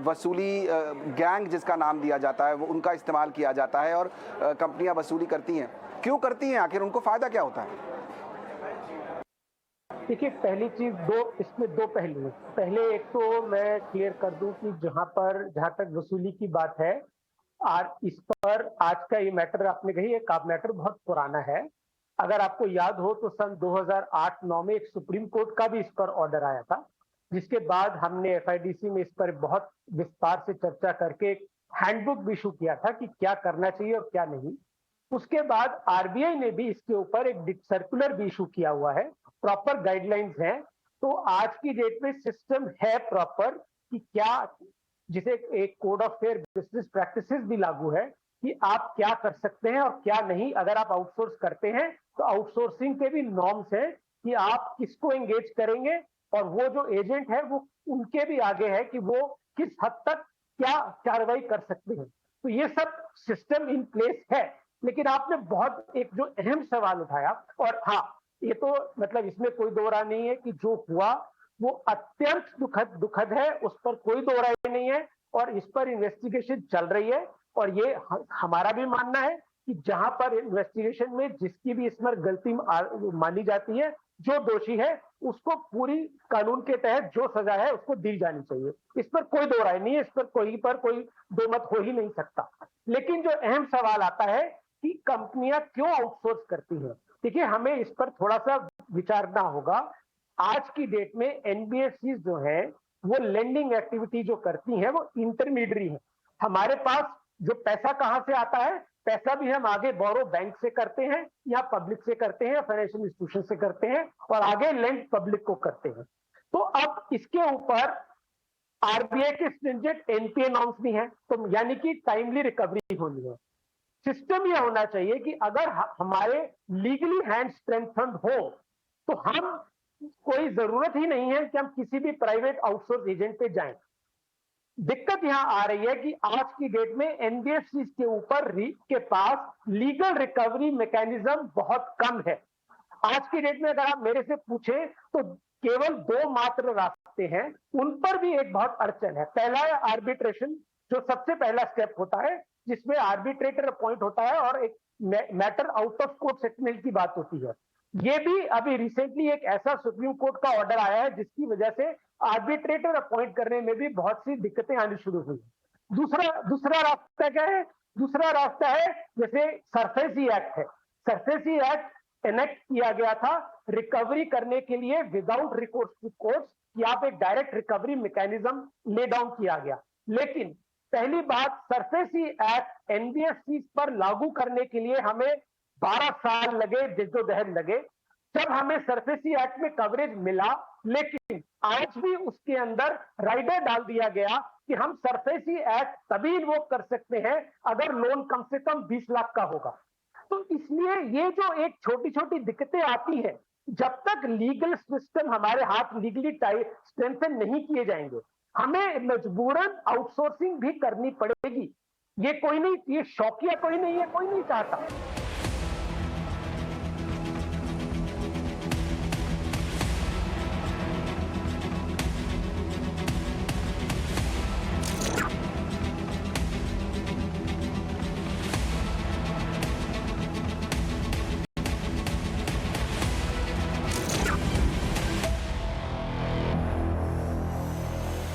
वसूली गैंग जिसका नाम दिया जाता है वो उनका इस्तेमाल किया जाता है और कंपनियां वसूली करती हैं। क्यों करती हैं, आखिर उनको फ़ायदा क्या होता है? देखिए, पहली चीज इसमें दो पहलू हैं। पहले एक तो मैं क्लियर कर दूं कि जहां तक वसूली की बात है, और इस पर आज का ये मैटर आपने कही, एक मैटर बहुत पुराना है। अगर आपको याद हो तो सन 2008-9 में एक सुप्रीम कोर्ट का भी इस पर ऑर्डर आया था, जिसके बाद हमने एफआईडीसी में इस पर बहुत विस्तार से चर्चा करके एक हैंडबुक भी इशू किया था कि क्या करना चाहिए और क्या नहीं। उसके बाद आरबीआई ने भी इसके ऊपर एक सर्कुलर भी इशू किया हुआ है, प्रॉपर गाइडलाइंस हैं। तो आज की डेट में सिस्टम है प्रॉपर कि क्या, जिसे एक code of fair business practices भी लागू है कि आप क्या कर सकते हैं और क्या नहीं। अगर आप आउटसोर्स करते हैं तो आउटसोर्सिंग के भी नॉर्म्स हैं कि आप किसको एंगेज करेंगे, और वो जो एजेंट है वो उनके भी आगे है कि वो किस हद तक क्या कार्रवाई कर सकते हैं। तो ये सब सिस्टम इन प्लेस है। लेकिन आपने बहुत एक जो अहम सवाल उठाया, और हाँ, ये तो मतलब इसमें कोई दो राय नहीं है कि जो हुआ वो अत्यंत दुखद है, उस पर कोई दो राय नहीं है, और इस पर इन्वेस्टिगेशन चल रही है। और ये हमारा भी मानना है कि जहां पर इन्वेस्टिगेशन में जिसकी भी इसमें गलती मानी जाती है, जो दोषी है उसको पूरी कानून के तहत जो सजा है उसको दी जानी चाहिए। इस पर कोई दो राय नहीं है, इस पर कोई दो मत हो ही नहीं सकता। लेकिन जो अहम सवाल आता है कि कंपनियां क्यों आउटसोर्स करती हैं, देखिए हमें इस पर थोड़ा सा विचारना होगा। आज की डेट में एनबीएफसी जो है वो लेंडिंग एक्टिविटी जो करती हैं वो इंटरमीडियरी है। हमारे पास जो पैसा कहां से आता है, पैसा भी हम आगे बोरो बैंक से करते हैं या पब्लिक से करते हैं, फाइनेंशियल इंस्टीट्यूशन से करते हैं, और आगे लेंड पब्लिक को करते हैं। तो अब इसके ऊपर आरबीआई के स्ट्रिंजेंट एनपीए नॉर्म्स भी हैं, तो यानी कि टाइमली रिकवरी होनी है। सिस्टम यह होना चाहिए कि अगर हमारे लीगली हैंड स्ट्रेंथन्ड हो तो हम कोई जरूरत ही नहीं है कि हम किसी भी प्राइवेट आउटसोर्स एजेंट पे जाएं। दिक्कत यहां आ रही है कि आज की डेट में एनबीएफसी के ऊपर के पास लीगल रिकवरी मैकेनिज्म बहुत कम है। आज की डेट में अगर आप मेरे से पूछें तो केवल दो मात्र रास्ते हैं, उन पर भी एक बहुत अड़चन है। पहला है आर्बिट्रेशन, जो सबसे पहला स्टेप होता है, जिसमें आर्बिट्रेटर अपॉइंट होता है और एक matter out of court settlement की बात होती है। ये भी अभी रिसेंटली एक ऐसा सुप्रीम कोर्ट का ऑर्डर आया है जिसकी वजह से आर्बिट्रेटर अपॉइंट करने में भी बहुत सी दिक्कतें आनी शुरू हुई। दूसरा रास्ता क्या है? दूसरा रास्ता है जैसे सरफेसी एक्ट है। सरफेसी एक्ट एनेक्ट किया गया था रिकवरी करने के लिए विदाउट रिकोर्स टू कोर्ट्स, कि आप एक direct recovery mechanism lay down किया गया। लेकिन पहली बात, सरफेसी एक्ट एनबीएफसी पर लागू करने के लिए हमें 12 साल लगे, जद्दोजहद लगे। जब हमें सरफेसी एक्ट में कवरेज मिला, लेकिन आज भी उसके अंदर राइडर डाल दिया गया कि हम सरफेसी एक्ट तभी इन्वोक कर सकते हैं अगर लोन कम से कम 20 लाख का होगा। तो इसलिए ये जो एक छोटी छोटी दिक्कतें आती हैं, जब तक लीगल सिस्टम हमारे हाथ लीगली स्ट्रेंथन नहीं किए जाएंगे, हमें मजबूरन आउटसोर्सिंग भी करनी पड़ेगी। ये कोई नहीं, ये शौकिया कोई नहीं है, कोई नहीं चाहता।